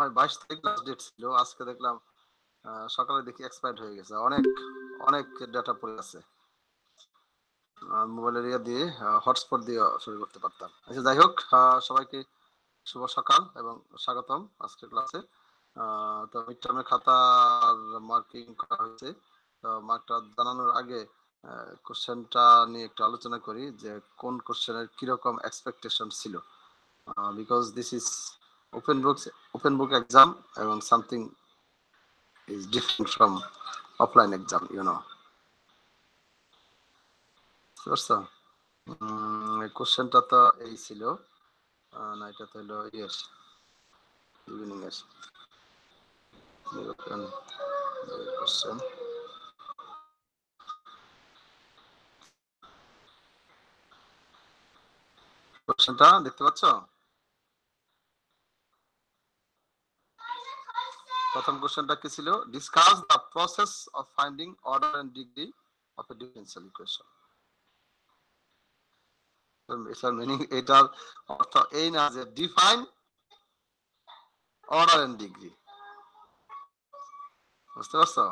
হয় 22 তারিখ last date ছিল। আজকে দেখলাম সকালে দেখি এক্সপায়ার্ড হয়ে গেছে। অনেক অনেক ডাটা পড়ে আছে। মোবাইলের ইয়ে দিয়ে হটস্পট দিয়ে শুরু করতে পারতাম। আচ্ছা যাই হোক, সবাইকে শুভ সকাল এবং স্বাগতম আজকের ক্লাসে। তো মিড টার্মের খাতার মার্কিং করা হয়েছে। তো মার্কটা জানানোর আগে কোশ্চেনটা নিয়ে একটু আলোচনা করি যে কোন কোশ্চেনের কিরকম এক্সপেকটেশন ছিল, because this is open book exam এবং something is different from offline exam, বুঝতে পারছো? কোশ্চেনটা তো এই ছিল না, এটা তো হলো ইয়ের ইভিনিং এর কোশ্চেন। কোশ্চেনটা দেখতে পাচ্ছ? প্রথম কোশ্চেনটা কি ছিল? Discuss the process of finding order and degree of a differential equation. এটার মিনিং, এটার অর্থ এই না যে ডিফাইন অর্ডার এন্ড ডিগ্রি, বুঝতে পারছো?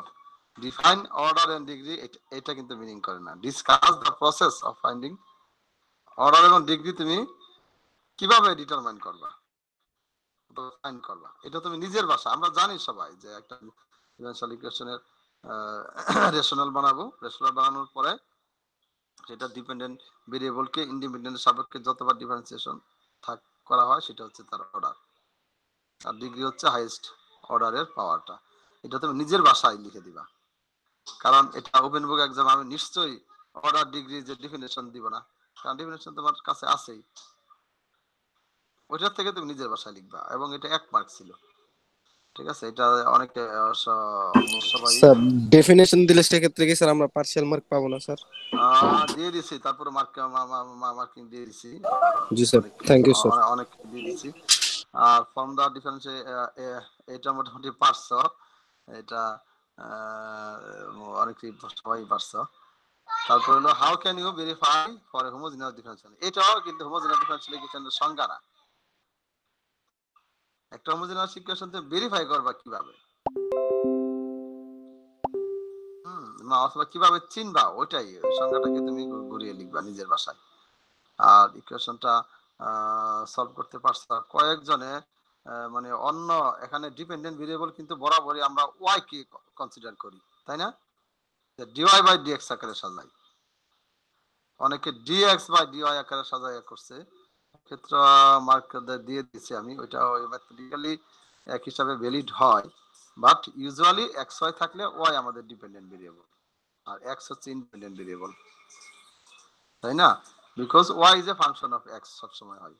ডিফাইন অর্ডার এন্ড ডিগ্রি এটা কিন্তু মিনিং করে না। Discuss the process of finding order এবং ডিগ্রি তুমি কিভাবে ডিটারমাইন করবা, ফাইন করবা, এটা তুমি নিজের ভাষা। আমরা জানি সবাই যে একটা ডিফারেনশিয়াল ইকুয়েশনের রেশনাল বানাবো, রেশনাল বানানোর পরে সেটা ডিপেন্ডেন্ট ভেরিয়েবলকে ইন্ডিপেন্ডেন্ট সাপেক্ষে যতবার ডিফারেন্সিয়েশন করা হয় সেটা হচ্ছে তার অর্ডার, আর ডিগ্রি হচ্ছে হাইয়েস্ট অর্ডারের পাওয়ারটা। এটা তুমি নিজের ভাষায় লিখে দিবা, কারণ এটা ওপেন বুক এক্সাম, আমি নিশ্চয়ই অর্ডার ডিগ্রি যে ডেফিনেশন দিব না, কারণ ডেফিনেশন তোমার কাছে আছেই, ওইটার থেকে তুমি নিজের ভাষায় লিখবা। এবং এটা 1 মার্ক ছিল, ঠিক আছে? এটা অনেকে সবাই স্যার ডেফিনেশন দিলে সেক্ষেত্রে কি স্যার আমরা পার্শিয়াল মার্ক পাবো না স্যার? দিয়ে দিছি, তারপরে মার্কিং দিয়ে দিছি, জি স্যার, অনেক থ্যাংক ইউ স্যার। অনেক দিয়ে দিছি। আর ফর্ম দা ডিফারেন্স এটা মোটামুটি পারছো, এটা অনেকেই সবাই পারছো। তারপর হলো how can you verify for a homogeneous differential. এটাও কিন্তু হোমোজেনিয়াস ডিফারেনশিয়াল ইকুয়েশনের সংজ্ঞা না। একটা হোমোজেনিয়াস ইকুয়েশন তুমি ভেরিফাই করবা কিভাবে, না অথবা কিভাবে চিনবা, ওইটাই ওই সংজ্ঞাটাকে তুমি ঘুরিয়ে লিখবা নিজের ভাষায়। আর ইকুয়েশনটা সলভ করতে পারছো কয়েকজনে, মানে অন্য এখানে ডিপেন্ডেন্ট ভেরিয়েবল কিন্তু বরাবরই আমরা ওয়াই কে কনসিডার করি, তাই না? ডিওয়াই বাই ডিএক্স আকারে সাজাই, অনেকে ডিএক্স বাই ডিওয়াই আকারে সাজাই করছে, ক্ষেত্র মার্ক দিয়ে দিচ্ছি আমি। ওইটা ম্যাথমেটিক্যালি এক হিসাবে ভ্যালিড হয়, বাট ইউজুয়ালি এক্স ওয়াই থাকলে ওয়াই আমাদের ডিপেন্ডেন্ট ভেরিয়েবল আর এক্স হচ্ছে ইন্ডিপেন্ডেন্ট ভেরিয়েবল, তাই না? Because Y is a function of x সবসময় হয়।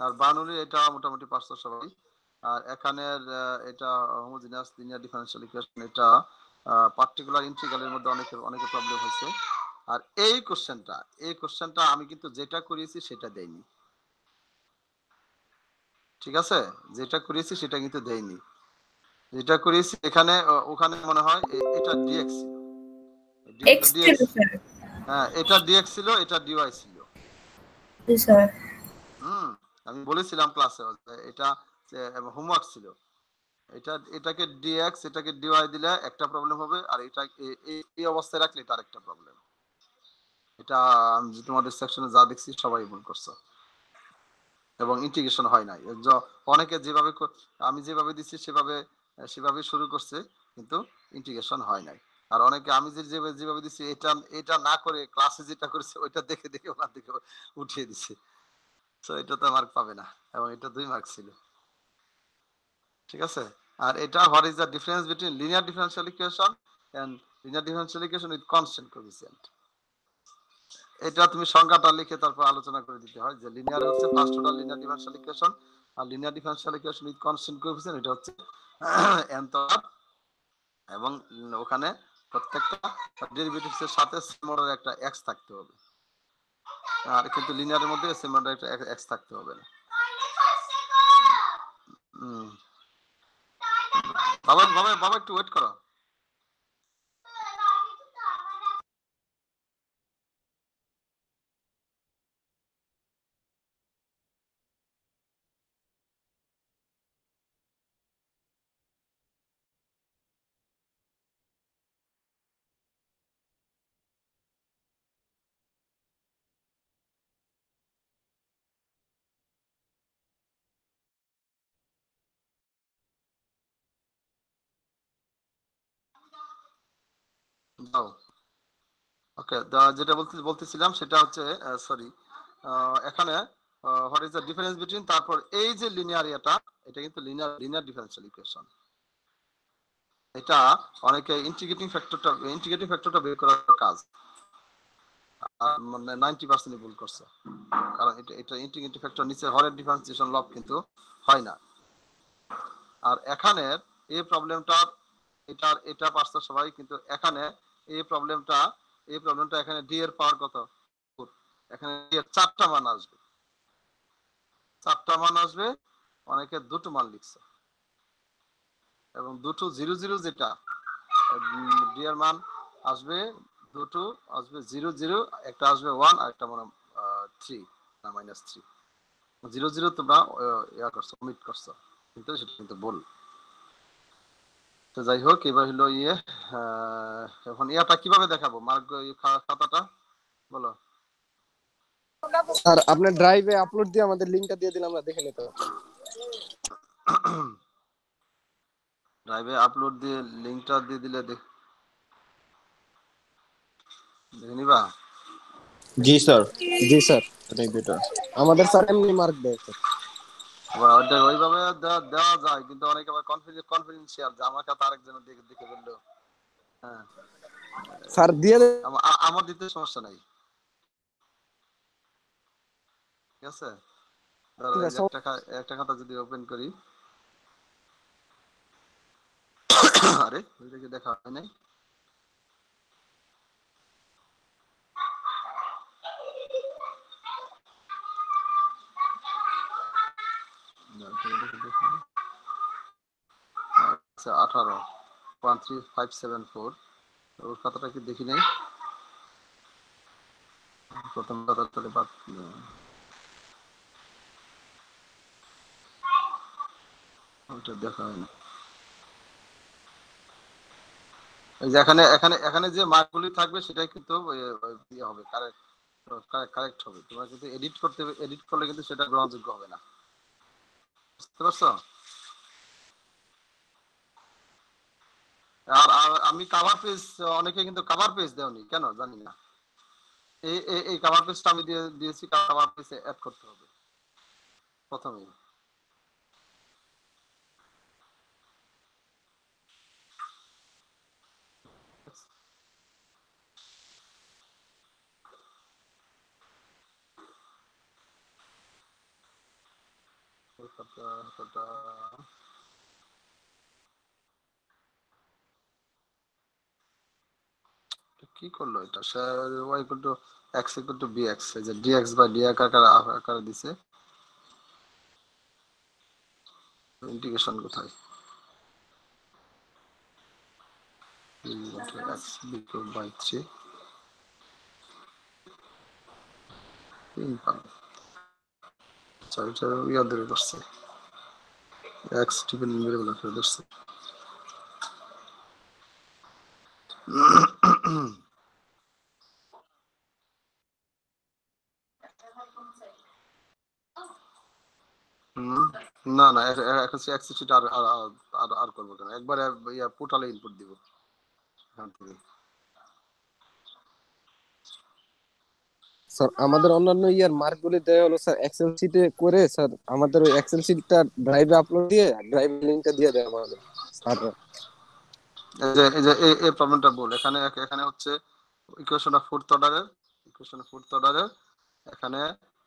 আর বার্নৌলি এটা মোটামুটি পারছো সবাই। আর এখানের এটা হোমোজেনিয়াস লিনিয়ার ডিফারেনশিয়াল ইকুয়েশন, এটা পার্টিকুলার ইন্টিগ্রালের মধ্যে অনেকে প্রবলেম হয়েছে। আর এই কোশ্চেনটা আমি কিন্তু যেটা করিয়েছি সেটা দেইনি, ঠিক আছে? যেটা করিয়েছি সেটা কিন্তু দেইনি, যেটা করিয়েছি এখানে ওখানে মনে হয় এটা ডিএক্স ছিল, এক্স ছিল স্যার। হ্যাঁ এটা ডিএক্স ছিল, এটা ডিওয়াই ছিল। জি স্যার। আমি বলেছিলাম ক্লাসে এটা হোমওয়ার্ক ছিল। এটাকে ডিএক্স এটাকে ডিওয়াই দিলে একটা প্রবলেম হবে, আর এটা এই অবস্থায় রাখলে এটা আরেকটা প্রবলেম। এটা আমি তোমাদের সেকশনে যা দেখছি সবাই ভুল করছো, এবং ইন্টিগ্রেশন হয় নাই। অনেকে যেভাবে আমি যেভাবে দিচ্ছি সেভাবে শুরু করছে, কিন্তু ইন্টিগ্রেশন হয় নাই। আর অনেকে আমি যেভাবে দিচ্ছি এটা না করে ক্লাসে যেটা করেছে ওইটা দেখে দেখে ওনার দিকে উঠিয়ে দিচ্ছে, তো এটা তো মার্ক পাবে না, এবং এটা 2 মার্ক ছিল, ঠিক আছে? আর এটা what is the difference between linear differential equation and linear differential equation with constant coefficient. এটা তুমি সংজ্ঞাটা লিখে তারপর আলোচনা করে দিতে হয় যে লিনিয়ার হচ্ছে first order linear differential equation, আর linear differential equation with constant coefficient এটা হচ্ছে nth অর্ডার, এবং ওখানে প্রত্যেকটা ডেরিভেটিভস এর সাথে সেম অর্ডার একটা এক্স থাকতে হবে, আর কিন্তু লিনিয়ারের মধ্যে সেম অর্ডার একটা এক্স থাকতে হবে না। বাবা বাবা বাবা একটু ওয়েট করো। দাও। ওকে, যেটা বলতেছিলাম সেটা হচ্ছে সরি, এখানে what is the difference between, তারপর এই যে লিনিয়ার এটা কিন্তু লিনিয়ার ডিফারেনশিয়াল ইকুয়েশন। এটা অনেকে ইন্টিগ্রেটিং ফ্যাক্টরটা বের করার কাজ মানে 90% ভুল করছে, কারণ এটা ইন্টিগ্রেটিং ফ্যাক্টর নিচে হরের ডিফারেন্সিয়েশন লব কিন্তু হয় না। আর এখানে এই প্রবলেমটা এটা পারছে সবাই, কিন্তু এখানে এই প্রবলেমটা এখানে ডি এর পাওয়ার কত, এখানে ডি এর 4টা মান আসবে, 4টা মান আসবে, অনেকে দুটো মান লিখছে, এবং দুটো 0 0 যেটা ডি এর মান আসবে, দুটো আসবে 0 0, একটা আসবে 1 আর একটা মানে 3 না -3। 0 0 তোমরা ইয়া করছো, অমিট করছো, কিন্তু সেটা কিন্তু ভুল। তো যাই হোক, এবার হলো এখন ইয়াটা কিভাবে দেখাবো, মার্ক খাতাটা বলো। স্যার আপনার ড্রাইভে আপলোড দিয়ে আমাদের লিংকটা দিয়ে দিলে আমরা দেখে নিতে পারতাম। ড্রাইভে আপলোড দিয়ে লিংকটা দিয়ে দিলে দেখে নিবা। জি স্যার। জি স্যার, এটাই বেটার। আমাদের স্যার এমনি মার্ক দেয় স্যার। ওইভাবে দেওয়া যায়, কিন্তু অনেকে আবার কনফিডেন্সিয়াল, যে আমার কথা আরেকজনের দেখে দেখে বললো। হ্যাঁ, স্যার দিয়ে দেন। আমার দিতে সমস্যা নাই, ঠিক আছে। ধরো ঠিক এই যে আছে। একটা খাতা যদি ওপেন করি, আরে ওইটা কি দেখা হয় নাই? আচ্ছা, 18 13574, ওর খাতাটা কি দেখি নাই, প্রথম খাতা তাহলে বাদ, ওটা দেখা হয় না। এই যে এখানে এখানে এখানে যে মার্কগুলি থাকবে সেটাই কিন্তু ইয়ে হবে, কারেক্ট হবে। তোমরা কিন্তু এডিট করলে কিন্তু সেটা গ্রহণযোগ্য হবে না, বুঝতে পারছো? আর আমি কাভার পেজ, অনেকে কিন্তু কাভার পেজ দেওনি কেন জানি না। এই কাভার পেজটা আমি দিয়েছি, কাভার পেজে অ্যাড করতে হবে প্রথমেই। কি করলো এটা, y equal to x equal to bx, এই যে dx বাই dy আকারে দিছে, ইন্টিগ্রেশন কোথায়, x বিয়োগ বাই 3 চারটা ইয়া ধরে করছে, x টিপেল ভেরিয়েবল আকারে ধরছে। না না, এখন এক্স শিট আর করবো কেন, একবারে ইয়া পোর্টালে ইনপুট দিব এখান থেকে। স্যার আমাদের অন্যান্য ইয়ার মার্ক গুলি দেওয়া হলো স্যার এক্সেল শিটে করে, স্যার আমাদের ওই এক্সেল শিটটা ড্রাইভে আপলোড দিয়ে ড্রাইভ লিংকটা দিয়ে দেয় আমাদের স্যাররা। এই প্রবলেমটা বল, এখানে এখানে হচ্ছে ইকুয়েশনটা ফোর্থ অর্ডারের, এখানে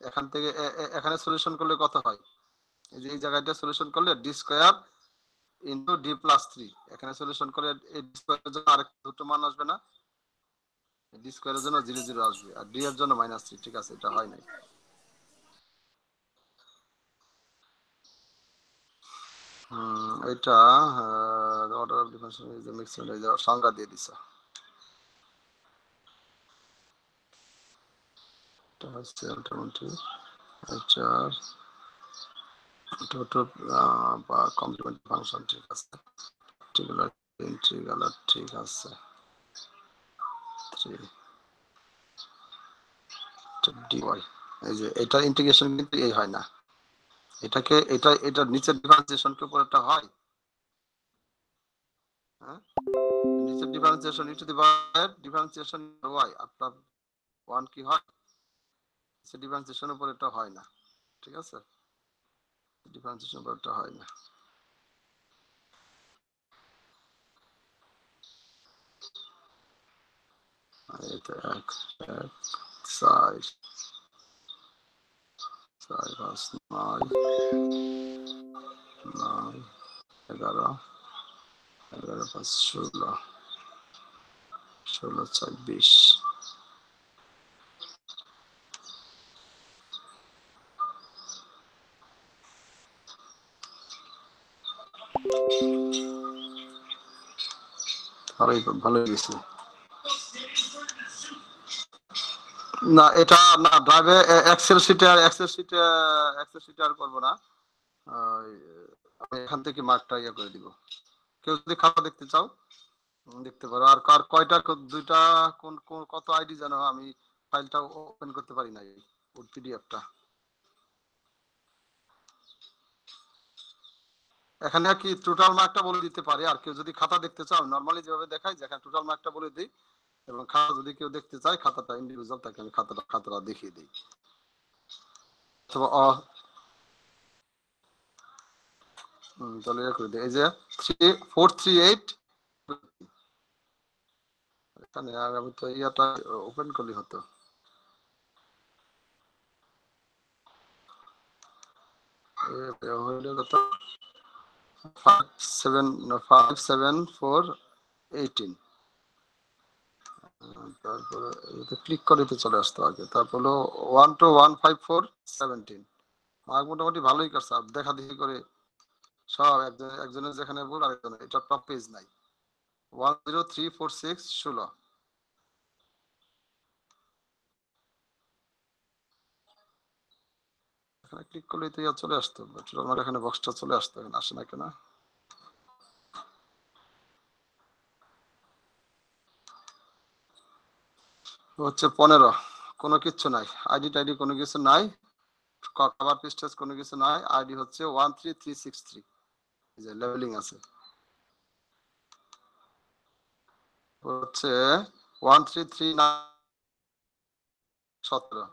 এখান থেকে এখানে সলিউশন করলে কত হয়, এই যে এই জায়গাটা সলিউশন করলে D square into D plus 3, এখানে সলিউশন করলে এই ডি স্কয়ারের জন্য আরেক দুটো মান আসবে না, ডি স্কয়ারের জন্য 0 0 আসবে, আর ডি এর জন্য -3। ঠিক আছে, এটা হয় নাই। এটা order of differentiation is the mixed সংজ্ঞা দিয়ে দিছে। এটা হচ্ছে মোটামুটি এইচআর টোটাল বা কমপ্লিমেন্ট ফাংশন, ঠিক আছে, পার্টিকুলার ইন্টিগ্রাল ঠিক আছে, 3 dy, এই যে এটা ইন্টিগ্রেশন কিন্তু এই হয় না, এটা নিচের ডিফারেন্সিয়েশন কে উপর একটা হয়, হ্যাঁ নিচে differentiation E two the power differentiation y আপনার 1 কি হয়, সে ডিফারেন্সিয়েশন উপর এটা হয় না, ঠিক আছে, ডিফারেন্সিয়েশন উপর এটা হয় না। এটা 1 1 4 4 5 9 9 11 11 5 16 16 4 20। আরে ভালো গেছে না, এটা না ড্রাইভে এক্সেল শিটে আর করবো না। আমি এখান থেকে মার্কটা ইয়ে করে দিব। কেউ যদি খাতা দেখতে চাও দেখতে পারো। আর কার কয়টা দুইটা কোন কত আইডি জানো, আমি ফাইলটা ওপেন করতে পারি না, এই পিডিএফটা। এখানে কি টোটাল মার্কটা বলে দিতে পারে, আর কেউ যদি খাতা দেখতে চাও নরমালি যেভাবে দেখাই যে এখানে টোটাল মার্কটা বলে দিই, এবং খাতা যদি কেউ দেখতে চায় খাতাটা ইন্ডিভিজুয়াল তাকে আমি খাতাটা দেখিয়ে দিই। অথবা তাহলে ইয়ে করে দিই, এই যে 438 এখানে আমি তো ইয়াটা ওপেন করলে হতো। হইলো কত 57418, তারপরে ক্লিক করে তো চলে আসতো আগে, তারপর হলো 1215417 মার্ক মোটামুটি ভালোই করছে। আর দেখা দেখি করে সব একজনের যেখানে ভুল আরেকজনের, এটা টপ পেজ নাই। 10346 16 এখানে ক্লিক করলে তো ইয়া চলে আসতো, আমার এখানে বক্সটা চলে আসতো, এখানে আসে না কেন? হচ্ছে 15, কোনো কিছু নাই, আইডি টাইডি কোনো কিছু নাই, কভার পেস্টেজ কোনো কিছু নাই, আইডি হচ্ছে 13363, এই যে লেভেলিং আছে হচ্ছে 13317।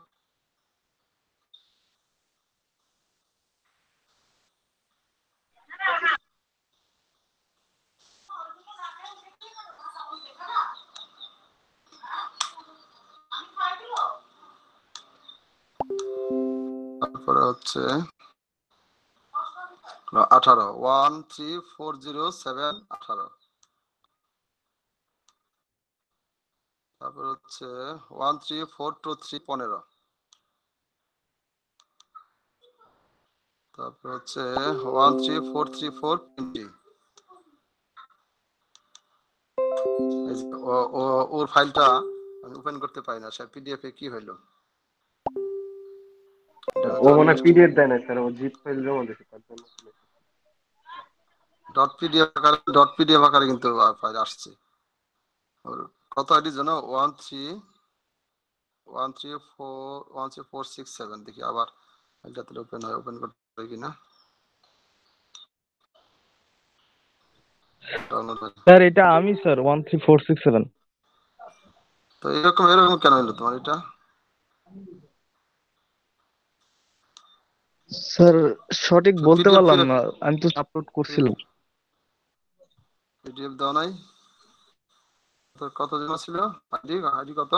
তারপরে হচ্ছে 18 13407 18, তারপর হচ্ছে 13423 15, তারপর হচ্ছে 13434 20। ওর ফাইলটা আমি ওপেন করতে পারি না, স্যার পিডিএফ এ কি হইলো? ও মনে হয় পিডিএফ দেয় না স্যার, ও জিপ ফাইল জমা দিয়েছে তার জন্য। ডট পিডিএফ আকারে কিন্তু ফাইল আসছে। ওর কত আইডি জানো? 1313467। দেখি আবার এটাতে ওপেন হয়, ওপেন করতে পারি কিনা। ডাউনলোড হয় স্যার এটা আমি স্যার 13467। তো এরকম এরকম কেন হলো তোমার এটা? স্যার সঠিক বলতে পিডিএফ পারলাম না, আমি তো আপলোড করছিলাম। পিডিএফ দাও নাই? তোর কত জন ছিল আইডি? আইডি কত?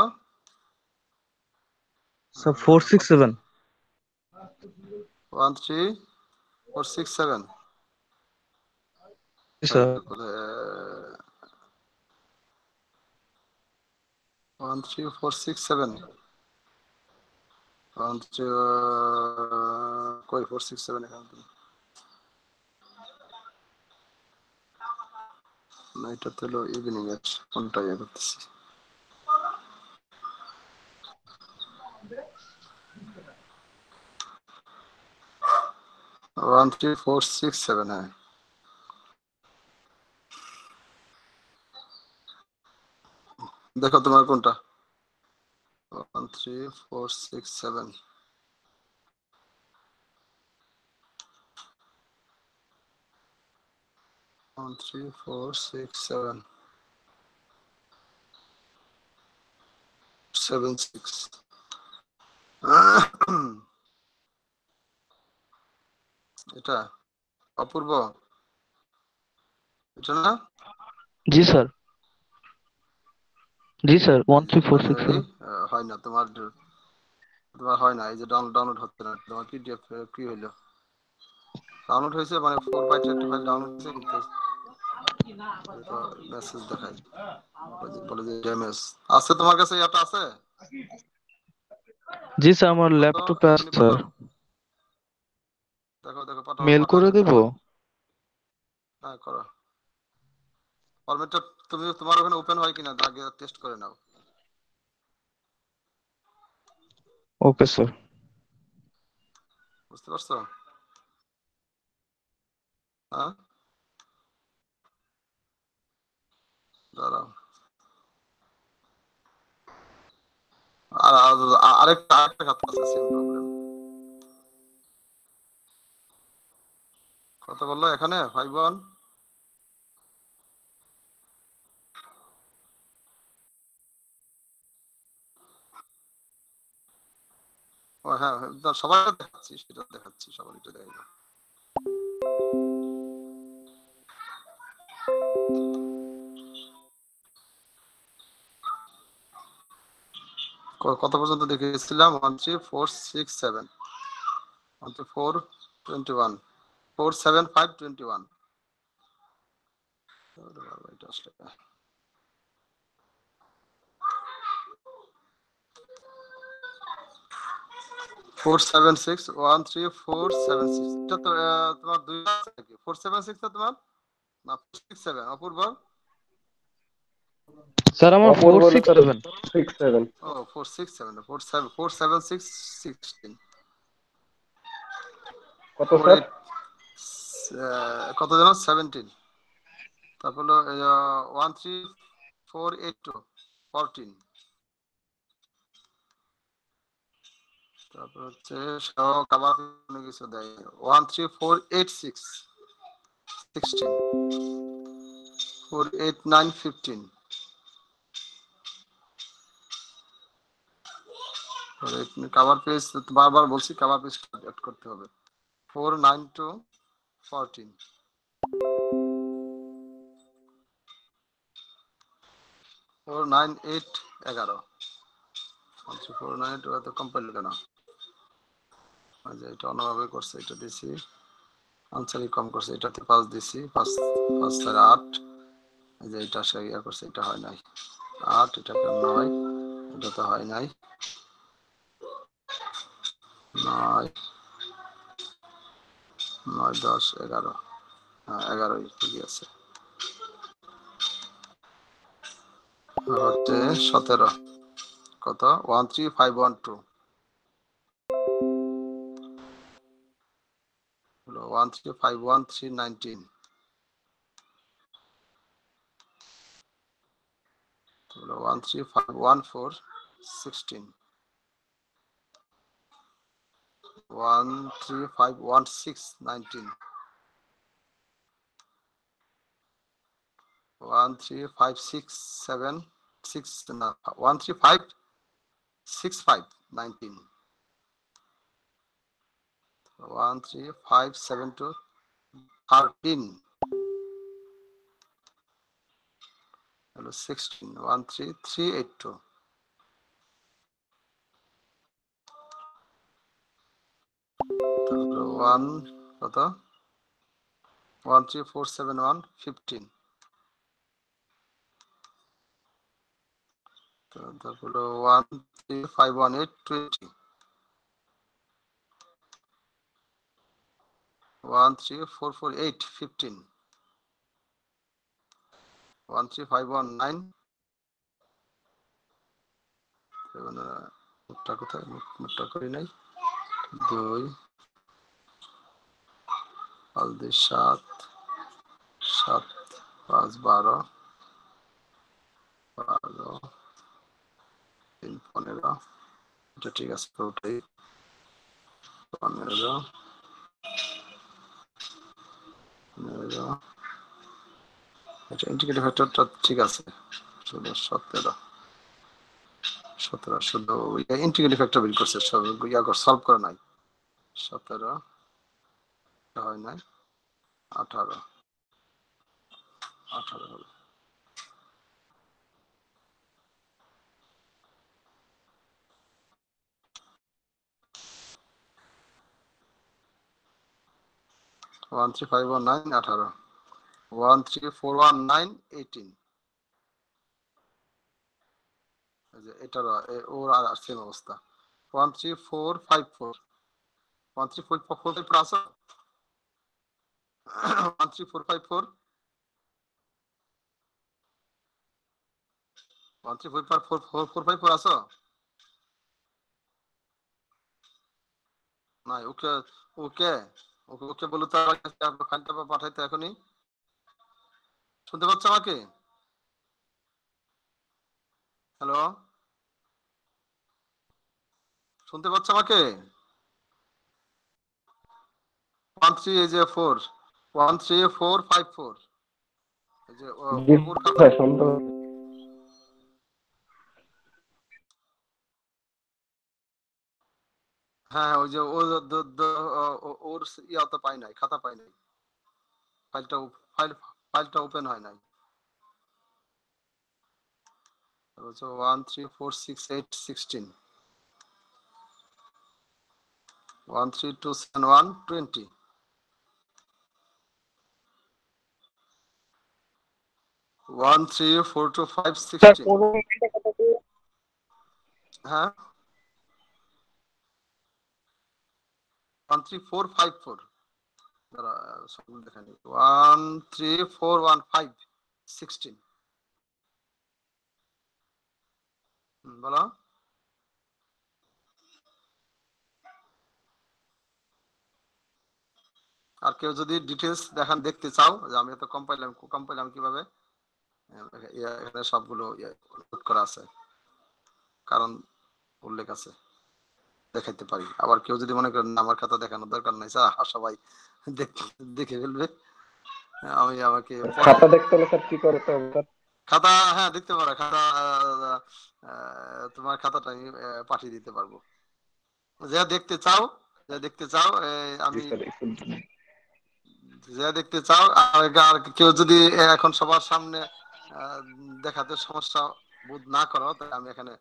স্যার 467। 13467। স্যার 13467 কই 467 এখানে তো না, এটা তো হলো ইভিনিং এর, কোনটা ইয়ে করতেছি। One three four six seven, হ্যাঁ দেখো তোমার কোনটা। 13467 13467 476 এটা অপূর্ব, এটা না? জি স্যার, জি স্যার, এই যে মানে ওই 13467। হয় না তোমার, তোমার হয় না, এই যে ডাউনলোড হচ্ছে না তোমার পিডিএফ। কি হইলো? ডাউনলোড হয়েছে মানে 4 বাইটের একটা ফাইল ডাউনলোড হয়েছে, কিন্তু এটা মেসেজ দেখায়, বলে যে ড্যামেজ আছে। তোমার কাছে এটা আছে? জি স্যার, আমার পাঠাও তো, ল্যাপটপে আছে এখনই স্যার। পাঠাও। দেখো দেখো, পাঠাও, মেল পাঠাও, করে এখনই দেব? পাঠাও। হ্যাঁ করো। ফরম্যাটটা তুমি তোমার ওখানে ওপেন হয় কিনা আগে টেস্ট করে নাও। Okay sir. বুঝতে পারছো? হ্যাঁ, দাঁড়াও। আর আরেকটা আরেকটা খাতা আছে, সেম প্রবলেম। কত বললো এখানে? 51? ও হ্যাঁ, সবাই দেখাচ্ছি, সেটা দেখাচ্ছি, সবাই এটা দেখাই। কত পর্যন্ত দেখেছিলাম? 13467, 13421, 47521। এটা আসলে 476 13476। এটা তো তোমার দুই আছে নাকি? 476 তো তোমার, না 467 অপূর্ব? স্যার আমার অপূর্ব ফোর হলো সিক্স স্যার সেভেন 67। ও 467, 476 16 কত স্যার? 48, কত যেন 17। তারপর হলো 13482 14। তারপর হচ্ছে কাবার কিছু দেয় 13486 16, 489 15। কাভার পেজ বারবার বলছি, কাভার পেজ অ্যাড করতে হবে। 492 14, 498 11। আচ্ছা 498 এত কম্পাইল কেন? আচ্ছা এটা অন্যভাবে করছে, এটা দিছি আনসারই কম করছে, এটাতে 5 দিছি, 5 5 4 8। এই যে এটা সে ইয়া করছে, এটা হয় নাই 8, এটাকে 9, এটা তো হয় নাই 9 9 10 11। হ্যাঁ 11ই ঠিকই আছে। হচ্ছে 17। কত? 13512 হলো 1351319 হলো 13514 13516 13567 6 না 1356519 13572 13 হলো 16 13382 তারপরে 1 কত 13471 15। তারপরে 13518 20 13448 15 13519 মুখটা কোথায়? মুখটা করি নাই। 2 5 7 7 5 12 12 3 15। এটা ঠিক আছে পুরোটাই 15 15। এটা ইন্ডিকেটর ফ্যাক্টরটা ঠিক আছে 17 17 শুধু ইন্টিগ্রেটিভ ফ্যাক্টর বের করছে, সব সলভ করে নাই। 17 হয় নাই, 18 হবে। One three five one nine 18, 13419 18, এটার ওর আর সেম অবস্থা। 13454 13454 আছে, 13454 13454 আছে নাই? ওকে ওকে ওকে ওকে বলে তো ফাইলটা পাঠাইতে এখনই। শুনতে পাচ্ছ আমাকে? হ্যালো, শুনতে পাচ্ছ আমাকে? 13454 এই যে জি ওর খাতা। স্যার শুনতে হ্যাঁ, ওই যে ওর ইয়া তো পাই নাই, খাতা পাই নাই, ফাইলটা ফাইলটা ওপেন হয় নাই। 1346816, 1327120, 1342516। হ্যাঁ, 13454 দাঁড়া, সবগুলো দেখানি। 13415 বলো। আর কেউ যদি ডিটেলস দেখতে চাও যে আমি তো কম্পাইলাম কিভাবে, এখানে সবগুলো নোট করা আছে, কারণ উল্লেখ আছে, দেখাইতে পারি। আবার কেউ যদি মনে করেন আমার খাতা দেখানোর দরকার নাই, সবাই দেখে ফেলবে, আমি আমাকে খাতা দেখতে হলে স্যার কি করতে হবে স্যার? খাতা, হ্যাঁ দেখতে পারো খাতা, তোমার খাতাটা আমি পাঠিয়ে দিতে পারবো। যা দেখতে চাও, জি আমি স্যার যা দেখতে চাও। আর কেউ যদি এখন সবার সামনে দেখাতে সমস্যা বোধ না করো, তাহলে আমি এখানে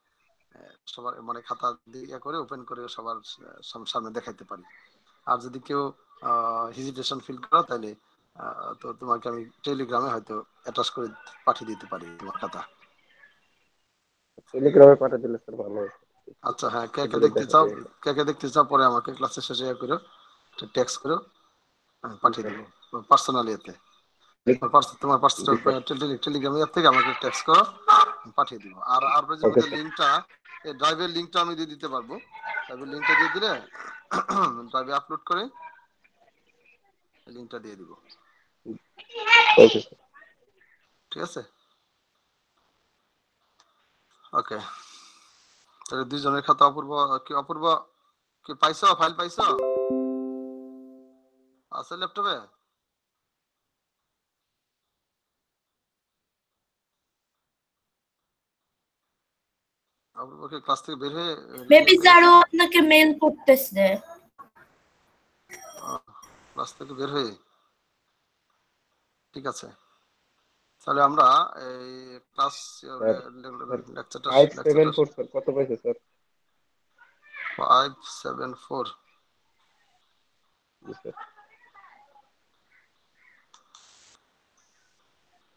সবার মানে খাতা দিয়ে করে ওপেন করে সবার সামনে দেখাইতে পারি। আর যদি কেউ হেজিটেশন ফিল করো, তাহলে তো তোমাকে আমি টেলিগ্রামে হয়তো অ্যাটাচ করে পাঠিয়ে দিতে পারি তোমার খাতা। টেলিগ্রামে পাঠিয়ে দিলে স্যার ভালো হয়। আচ্ছা, হ্যাঁ, কে কে সুবিধা দেখতে দেখা চাও, যায়। পরে আমাকে ক্লাসে শেষে করো, টেক্সট করো, জি পাঠিয়ে স্যার। দিব পার্সোনালি এতে। তোমার জি স্যার। টেলিগ্রাম থেকে আমাকে টেক্সট করো, পাঠিয়ে দিব। আর যে ওকে মধ্যে স্যার। লিংকটা, এই ড্রাইভের লিংকটা আমি দিয়ে দিতে পারবো। ড্রাইভের লিংকটা দিয়ে দিলে ড্রাইভে আপলোড করে লিংকটা দিয়ে দিব। Okay sir. ঠিক আছে, ওকে। তাহলে দুইজনের খাতা অপূর্ব কি পাইছো? ফাইল পাইছো? আছে ল্যাপটপে? অপূর্ব কি ক্লাস থেকে বের হয়ে মেবি হয়ে গেছে? যারও আপনাকে মেল করতেছে। ক্লাস থেকে বের হয়ে, ঠিক আছে। তাহলে আমরা এই ক্লাস স্যার স্যার লেকচারটা 574 স্যার কত পাইছে স্যার? 574 জি স্যার।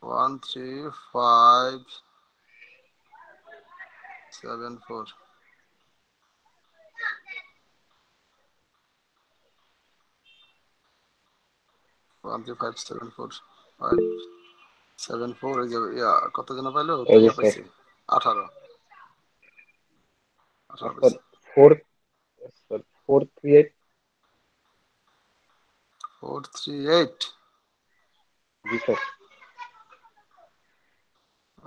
13574, 13574 574, এই যে কত জন পাইলো? এই যে স্যার। পাইছে 18 আর স্যার পাইছে। 438। 438, জি স্যার।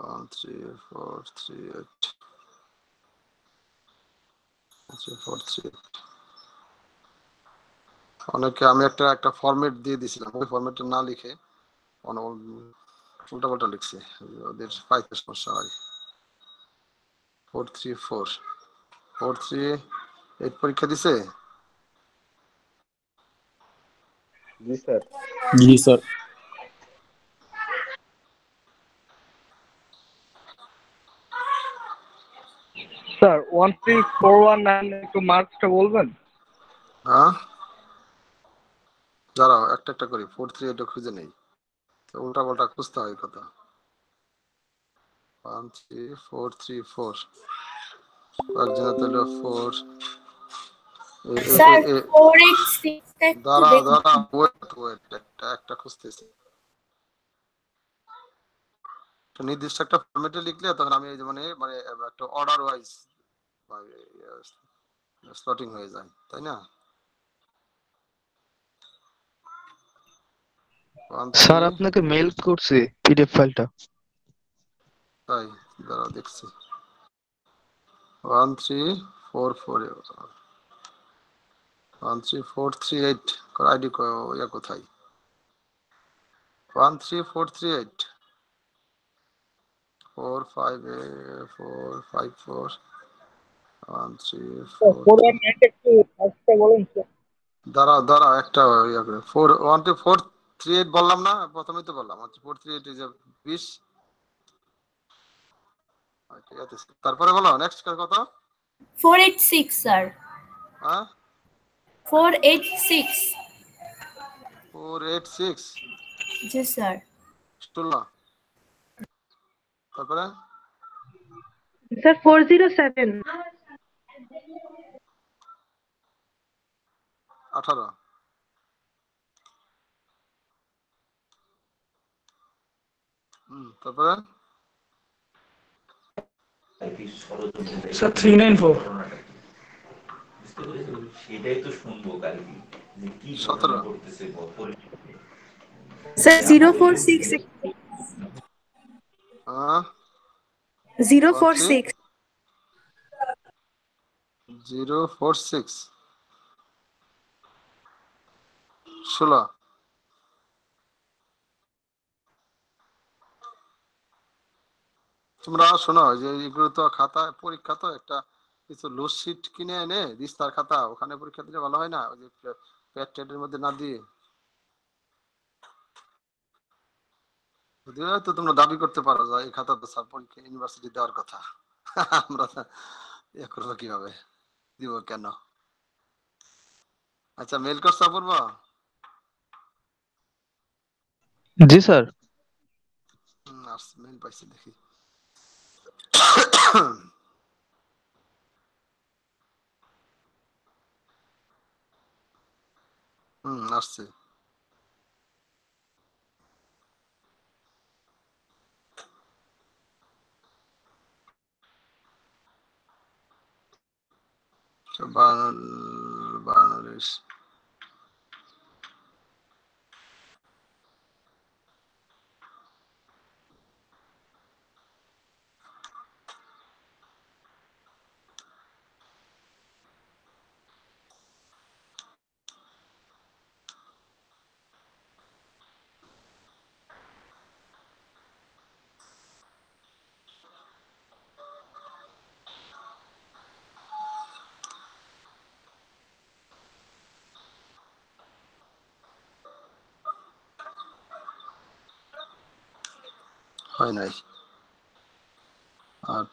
13438, 438। অনেকে আমি একটা ফরম্যাট দিয়ে দিছিলাম, ওই ফরম্যাটটা না লিখে উল্টাপাল্টা লিখছে, ওদের পাইতে সমস্যা হয়। 434 438 পরীক্ষা দিছে? জি স্যার। जी सर। স্যার 13419 একটু মার্কসটা বলবেন? হ্যাঁ, দাঁড়াও একটা একটা করি। 438 খুঁজে নেই, উল্টা পাল্টা খুঁজতে হয় কথা। 13434 একজনের তাহলে 4 স্যার 486 টা একটু দাঁড়াও দেখুন। ওয়েট একটা খুঁজতেছি। নির্দিষ্ট একটা ফরম্যাটে লিখলে তখন আমি এই যে মানে মানে একটা অর্ডার ওয়াইজ স্লটিং হয়ে যায়, তাই না? স্যার আপনাকে মেল করছি পিডিএফ ফাইলটা। তাই, দাঁড়াও দেখছি। 13438 আইডি ইয়া কোথায়? 13438 454 134 দাঁড়াও একটা ইয়া করে 12438 বললাম না, প্রথমেই তো বললাম 13438 ইজ 20। ঠিক আছে, তারপরে বলো নেক্সট কত? 486 স্যার, হ্যাঁ 486। 486 জি স্যার। 16, তারপরে স্যার 407। 18, তারপরে স্যার 394। সেটাই তো শুনবো কালকে যে কি ঘটনা 17, ঘটতেছে স্যার 046। হ্যাঁ 046। 046 16। তোমরা শোনো যে এগুলো তো খাতা পরীক্ষা, তো একটা কিছু লুজ শিট কিনে এনে দিস্তার খাতা ওখানে পরীক্ষা দিলে ভালো হয় না? ওই যে প্যাড ট্যাডের মধ্যে না দিয়ে। যদিও তো তোমরা দাবি করতে পারো যে এই খাতা তো স্যার পরীক্ষা ইউনিভার্সিটি দেওয়ার কথা। আমরা ইয়ে করবো কিভাবে, দিব কেন? আচ্ছা মেল করছো অপূর্ব? জি স্যার। মেল পাইছি দেখি। আসছে। বাংলাদেশ হয় নাই। 8,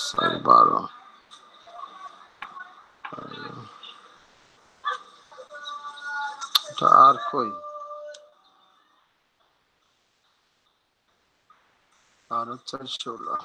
ছয় 12। এটা আর কই? আর হচ্ছে 16।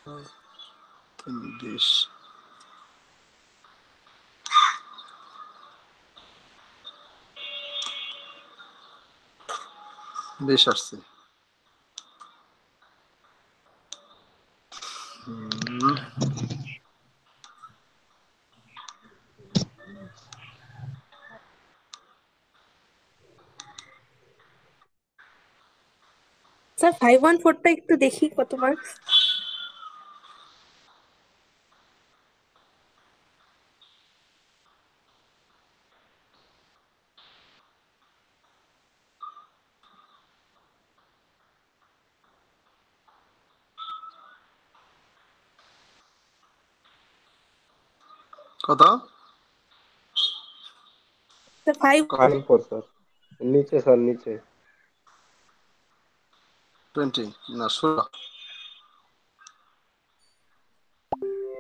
20 20 আসছে। স্যার 514টা একটু দেখি কত মার্কস। কত? স্যার 5 514 স্যার, নিচে স্যার নিচে। 20 না 16।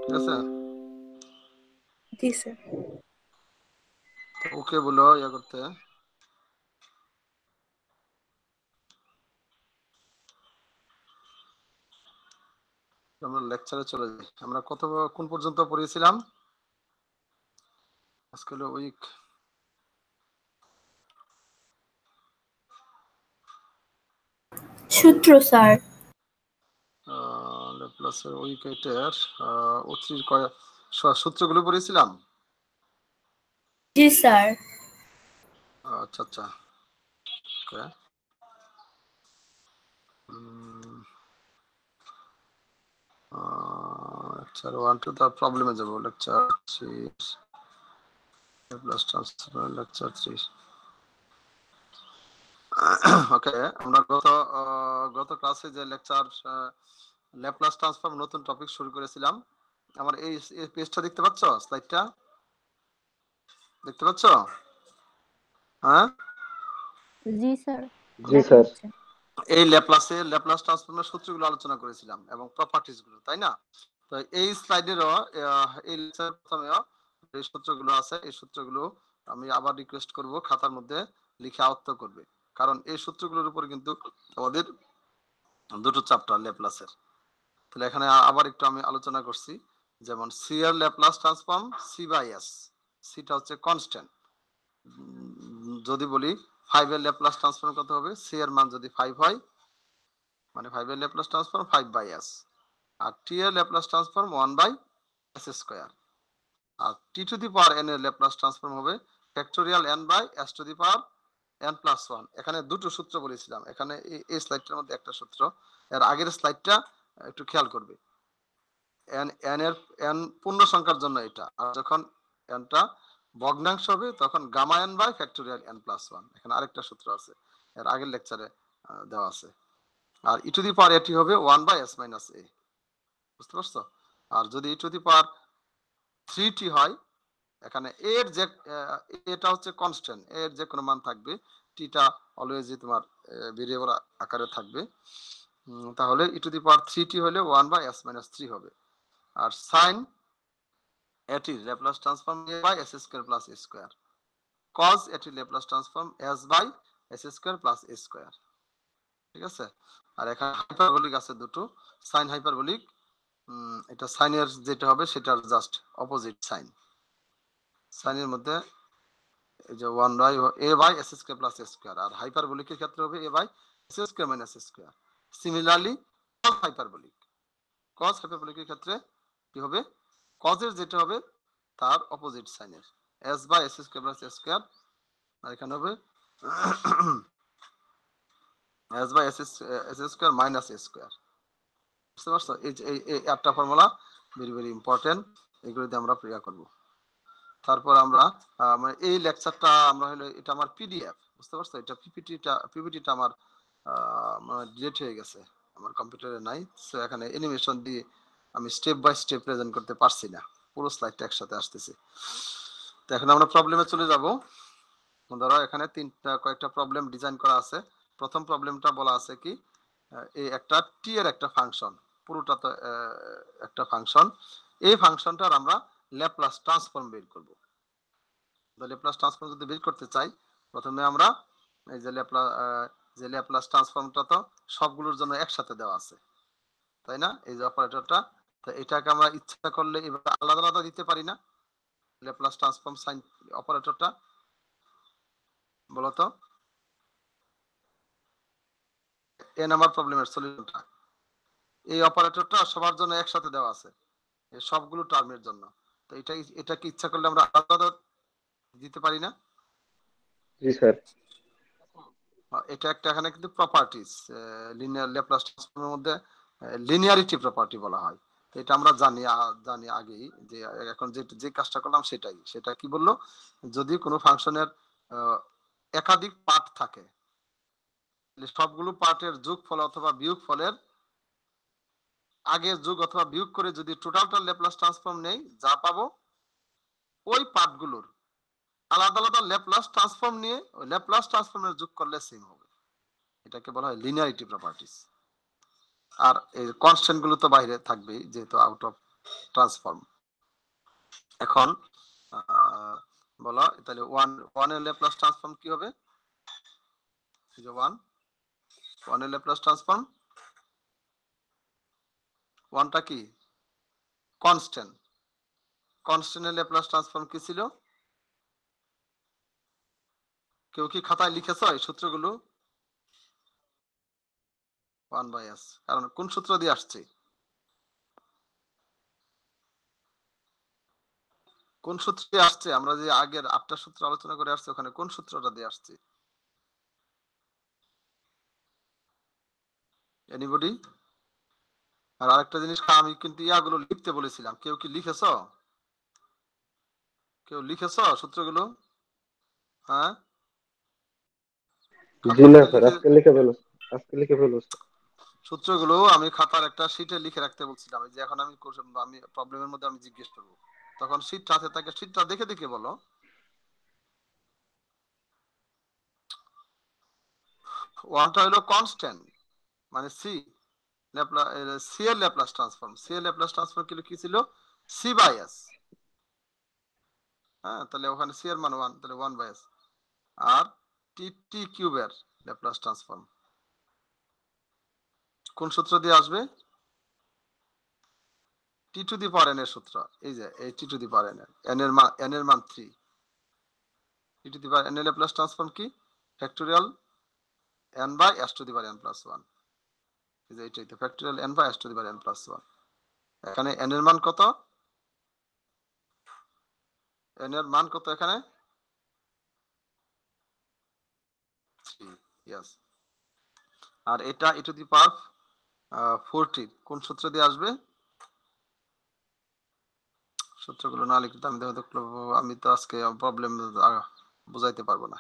ঠিক আছে, জি স্যার। ওকে বলো ইয়া করতে। আমরা লেকচারে চলে যাই। আমরা কোন পর্যন্ত পড়িয়েছিলাম? আজকে হলো উইক সূত্র স্যার। ল্যাপ্লাসের উইক এটার উত্তর সূত্রগুলো পড়িয়েছিলাম। জি স্যার। আচ্ছা আচ্ছা, ওকে। লেকচার 1 টু দা প্রবলেমে যাব। Lecture 3 Laplace transform, lecture 3। ওকে, আমরা গত ক্লাসে যে লেকচার ল্যাপ্লাস ট্রান্সফর্ম নতুন টপিক শুরু করেছিলাম। আমার এই পেজটা দেখতে পাচ্ছ? স্লাইডটা দেখতে পাচ্ছ? হ্যাঁ, জি স্যার, জি দেখা স্যার। যাচ্ছে। এই ল্যাপ্লাস ট্রান্সফর্মের সূত্রগুলো আলোচনা করেছিলাম এবং প্রপার্টিজ গুলো, তাই না? তো এই স্লাইডেরও এই লেকচারের প্রথমেও এই সূত্রগুলো আছে। এই সূত্রগুলো আমি আবার রিকোয়েস্ট করব খাতার মধ্যে লিখে আয়ত্ত করবে, কারণ এই সূত্রগুলোর উপর কিন্তু আমাদের দুটো চ্যাপ্টার ল্যাপ্লাসের। তাহলে এখানে আবার একটু আমি আলোচনা করছি। যেমন সি এর Laplace transform c by s, সিটা হচ্ছে কনস্ট্যান্ট। যদি বলি 5 এর ল্যাপ্লাস ট্রান্সফর্ম কত হবে? সি এর মান যদি 5 হয়, মানে 5 এর ল্যাপ্লাস ট্রান্সফর্ম 5 বাই এস, আর টি এর Laplace transform 1 by s square, আর t to the power n এর ল্যাপ্লাস ট্রান্সফর্ম হবে factorial n by s to the power n plus 1। এখানে দুটো সূত্র বলেছিলাম। এখানে এই স্লাইডটার মধ্যে একটা সূত্র, এর আগের স্লাইডটা একটু খেয়াল করবে। এন এন এর এন পূর্ণ সংখ্যার জন্য এটা, আর যখন এনটা ভগ্নাংশ হবে তখন gamma n by factorial n plus 1। এখানে আরেকটা সূত্র আছে, এর আগের লেকচারে দেওয়া আছে। আর ই টু দি পাওয়ার এটি হবে 1 বাই এস মাইনাস এ, বুঝতে পারছো? আর যদি ই টু দি পাওয়ার 3t হয়, এখানে এর যে এটা হচ্ছে কনস্ট্যান্ট, এর যে কোনো মান থাকবে, টিটা অলওয়েজই তোমার ভেরিয়েবল আকারে থাকবে। তাহলে ই টু দি পাওয়ার 3t হলে 1 বাই এস মাইনাস 3 হবে। আর সাইন এটির Laplace transform a by s square plus a square, cos এটির Laplace transform s by s square plus a square. ঠিক আছে? আর এখানে হাইপারবোলিক আছে দুটো, সাইন হাইপারবোলিক। এটা সাইনের যেটা হবে সেটার জাস্ট অপোজিট সাইন। সাইনের মধ্যে এই যে 1 by a by s square plus a square, আর হাইপারবোলিকের ক্ষেত্রে হবে a by s square minus a square. Similarly cos হাইপারবোলিকের ক্ষেত্রে কি হবে? কজের যেটা হবে তার অপোজিট সাইনের s by s square plus a square, আর এখানে হবে s by s square minus a square. বুঝতে পারছো? এই একটা ফর্মুলা ভেরি ভেরি ইম্পর্টেন্ট, এগুলো দিয়ে আমরা ক্রিয়া করব। তারপর আমরা মানে এই লেকচারটা আমরা হলো এটা আমার পিডিএফ, বুঝতে পারছো? এটা পিপিটিটা আমার মানে ডিলিট হয়ে গেছে, আমার কম্পিউটারে নাই। সো এখানে অ্যানিমেশন দিয়ে আমি স্টেপ বাই স্টেপ প্রেজেন্ট করতে পারছি না, পুরো স্লাইডটা একসাথে আসতেছে। তো এখন আমরা প্রবলেমে চলে যাব। ধরো এখানে কয়েকটা প্রবলেম ডিজাইন করা আছে। প্রথম প্রবলেমটা বলা আছে কি, এই একটা টি এর একটা ফাংশন, পুরোটা তো একটা ফাংশন। এই ফাংশনটার আমরা ল্যাপ্লাস ট্রান্সফর্ম বের করব। তো ল্যাপ্লাস ট্রান্সফর্ম যদি বের করতে চাই, প্রথমে আমরা এই যে ল্যাপ্লাস ট্রান্সফর্মটা তো সবগুলোর জন্য একসাথে দেওয়া আছে, তো তাই না? এই যে অপারেটরটা, তো এটাকে আমরা ইচ্ছা করলে এভাবে আলাদা আলাদা দিতে পারি না? ল্যাপ্লাস ট্রান্সফর্ম সাইন অপারেটরটা বলতো এ নাম্বার প্রবলেমের সলিউশনটা। এই অপারেটরটা সবার জন্য একসাথে দেওয়া আছে, এই সবগুলো টার্মের জন্য। তো এটা কি ইচ্ছা করলে আমরা আলাদা আলাদা দিতে পারি না? জি স্যার। এটা একটা এখানে কিন্তু প্রপার্টিজ, লিনিয়ার ল্যাপ্লাস ট্রান্সফর্মের মধ্যে লিনিয়ারিটি প্রপার্টি বলা হয়। এটা আমরা জানি আগেই, যে এখন যে কাজটা করলাম সেটা কি বললো, যদি কোনো ফাংশনের একাধিক পার্ট থাকে, সবগুলো পার্টের যোগফল অথবা বিয়োগফলের আগের যোগ অথবা বিয়োগ করে যদি টোটালটা ল্যাপ্লাস ট্রান্সফর্ম নেই, যা পাবো ওই পার্টগুলোর আলাদা আলাদা ল্যাপ্লাস ট্রান্সফর্ম নিয়ে ওই ল্যাপ্লাস ট্রান্সফর্মের যোগ করলে সেম হবে। এটাকে বলা হয় লিনিয়ারিটি প্রপার্টিজ। আর এই কনস্ট্যান্ট গুলো তো বাইরে থাকবেই, যেহেতু আউট অফ ট্রান্সফর্ম। এখন বলো তাহলে ওয়ান এর ল্যাপ্লাস ট্রান্সফর্ম কি হবে? ওয়ান এর ল্যাপ্লাস ট্রান্সফর্ম, ওয়ানটা কি কনস্ট্যান্ট, কনস্ট্যান্টের ল্যাপ্লাস ট্রান্সফর্ম কি ছিল? কেউ কি খাতায় লিখেছো এই সূত্রগুলো? 1/s, কারণ কোন সূত্র দিয়ে আসছে? কোন সূত্র দিয়ে আসছে? আমরা যে আগের 8টা সূত্র আলোচনা করে আসছে, ওখানে কোন সূত্রটা দিয়ে আসছে? এনিবডি? আর আরেকটা জিনিস, আমি কিন্তু ইয়াগুলো লিখতে বলেছিলাম, কেউ কি লিখেছো? কেউ লিখেছো সূত্রগুলো? হ্যাঁ, জি না স্যার, আজকে লিখে ফেলো স্যার। সূত্রগুলো আমি খাতার একটা শীটে লিখে রাখতে বলছিলাম, যে এখন আমি প্রবলেমের মধ্যে আমি জিজ্ঞেস করবো, তখন শীটটা হাতে থাকে, শীটটা দেখে দেখে বলো। ওয়ানটা হলো কনস্ট্যান্ট, মানে সি এর ল্যাপ্লাস ট্রান্সফর্ম। সি এর ল্যাপ্লাস ট্রান্সফর্ম কি ছিল? c/s। হ্যাঁ, তাহলে ওখানে সি এর মান 1, তাহলে 1/s। আর টি কিউবের ল্যাপ্লাস ট্রান্সফর্ম কোন সূত্র দিয়ে আসবে? টি টু দি পাওয়ার n এর সূত্র। এই যে এই টি টু দি পাওয়ার n এর মান 3। টি টু দি পাওয়ার n এর ল্যাপ্লাস ট্রান্সফর্ম কি? Factorial n/s two the power n plus 1। এই যে এইটাই তো factorial n/s two the power n plus 1। এখানে n এর মান কত? n এর মান কত এখানে? 3। ইয়েস। আর এটা e টু দি পাওয়ার 40 কোন সূত্র দিয়ে আসবে? সূত্রগুলো না লিখতে আমি তো আজকে প্রবলেম বুঝাইতে পারবো না।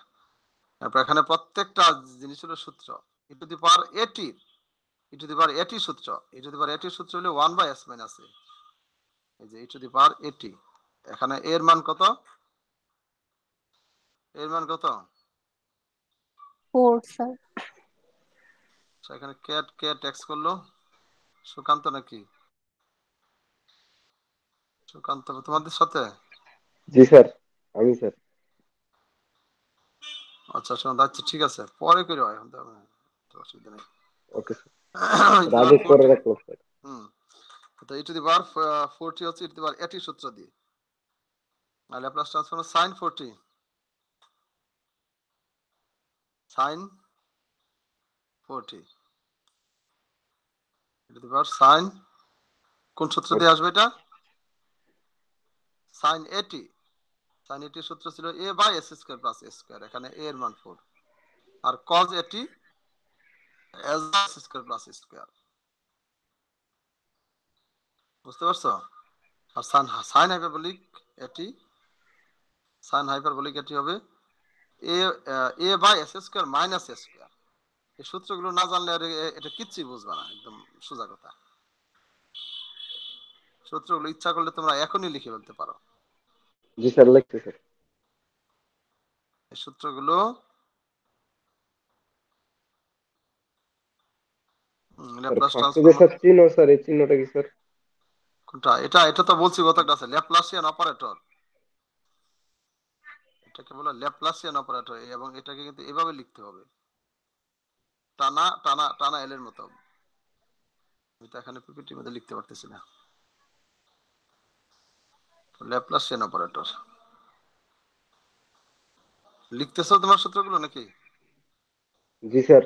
তারপর এখানে প্রত্যেকটা জিনিস হলো সূত্র। e to the power 80, e to the power 80 সূত্র। e টু দি পাওয়ার 80 সূত্র হলো 1/s মাইনাস a। এই যে e টু দি পাওয়ার 80, এখানে a এর মান কত? এর মান কত? 4 স্যার। এখানে কে ট্যাক্স করলো? সুকান্ত নাকি? সুকান্ত তোমাদের সাথে? জি স্যার, আমি স্যার। আচ্ছা শোনো, আচ্ছা ঠিক আছে, পরে করে হয়, এখন তো অসুবিধা নেই। ওকে স্যার, আগে করে রাখলাম স্যার। হুম, তো e টু দি পাওয়ার 40 হচ্ছে e টু দি পাওয়ার 80 সূত্র দিয়ে। আর Laplace transform sin 40, sin 40 e to the power sin কোন সূত্র দিয়ে আসবে এটা? sin 80। sin 80 সূত্র ছিল a/s² প্লাস a², এখানে a এর মান 4। আর cos 80 s² প্লাস a²। বুঝতে পারছো? আর sin হাইপারবোলিক 80, sin হাইপারবোলিক 80 হবে a/s² মাইনাস a²। এই সূত্রগুলো না জানলে এটা কিচ্ছুই বুঝবে না, একদম সোজা কথা। সূত্রগুলো ইচ্ছা করলে তোমরা এখনই লিখে ফেলতে পারো। জি স্যার, লিখতে স্যার। এই সূত্রগুলো স্যার ল্যাপ্লাস ফার্স্টে যে ট্রান্সফর্ম। স্যার চিহ্ন, স্যার এই চিহ্নটা কি স্যার? কোনটা? এটা তো বলছি গত ক্লাসে, ল্যাপ্লাসিয়ান অপারেটর। এটাকে বলে ল্যাপ্লাসিয়ান অপারেটর, এবং এটাকে কিন্তু এভাবে লিখতে হবে, টানা টানা টানা এল এর মতো। এটা এখানে পিপিটির মধ্যে লিখতে পারতেছি না। ল্যাপ্লাসিয়ান অপারেটর লিখতেছো তোমার সূত্রগুলো নাকি? জি স্যার।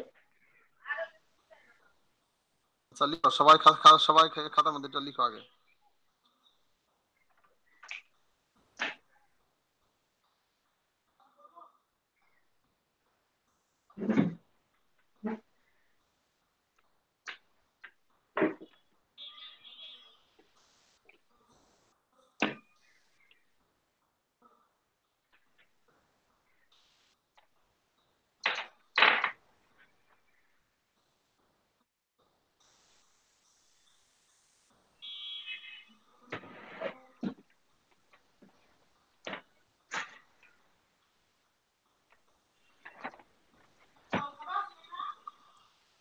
আচ্ছা লিখো সবাই, সবাই খাতার মধ্যে এটা লিখো আগে।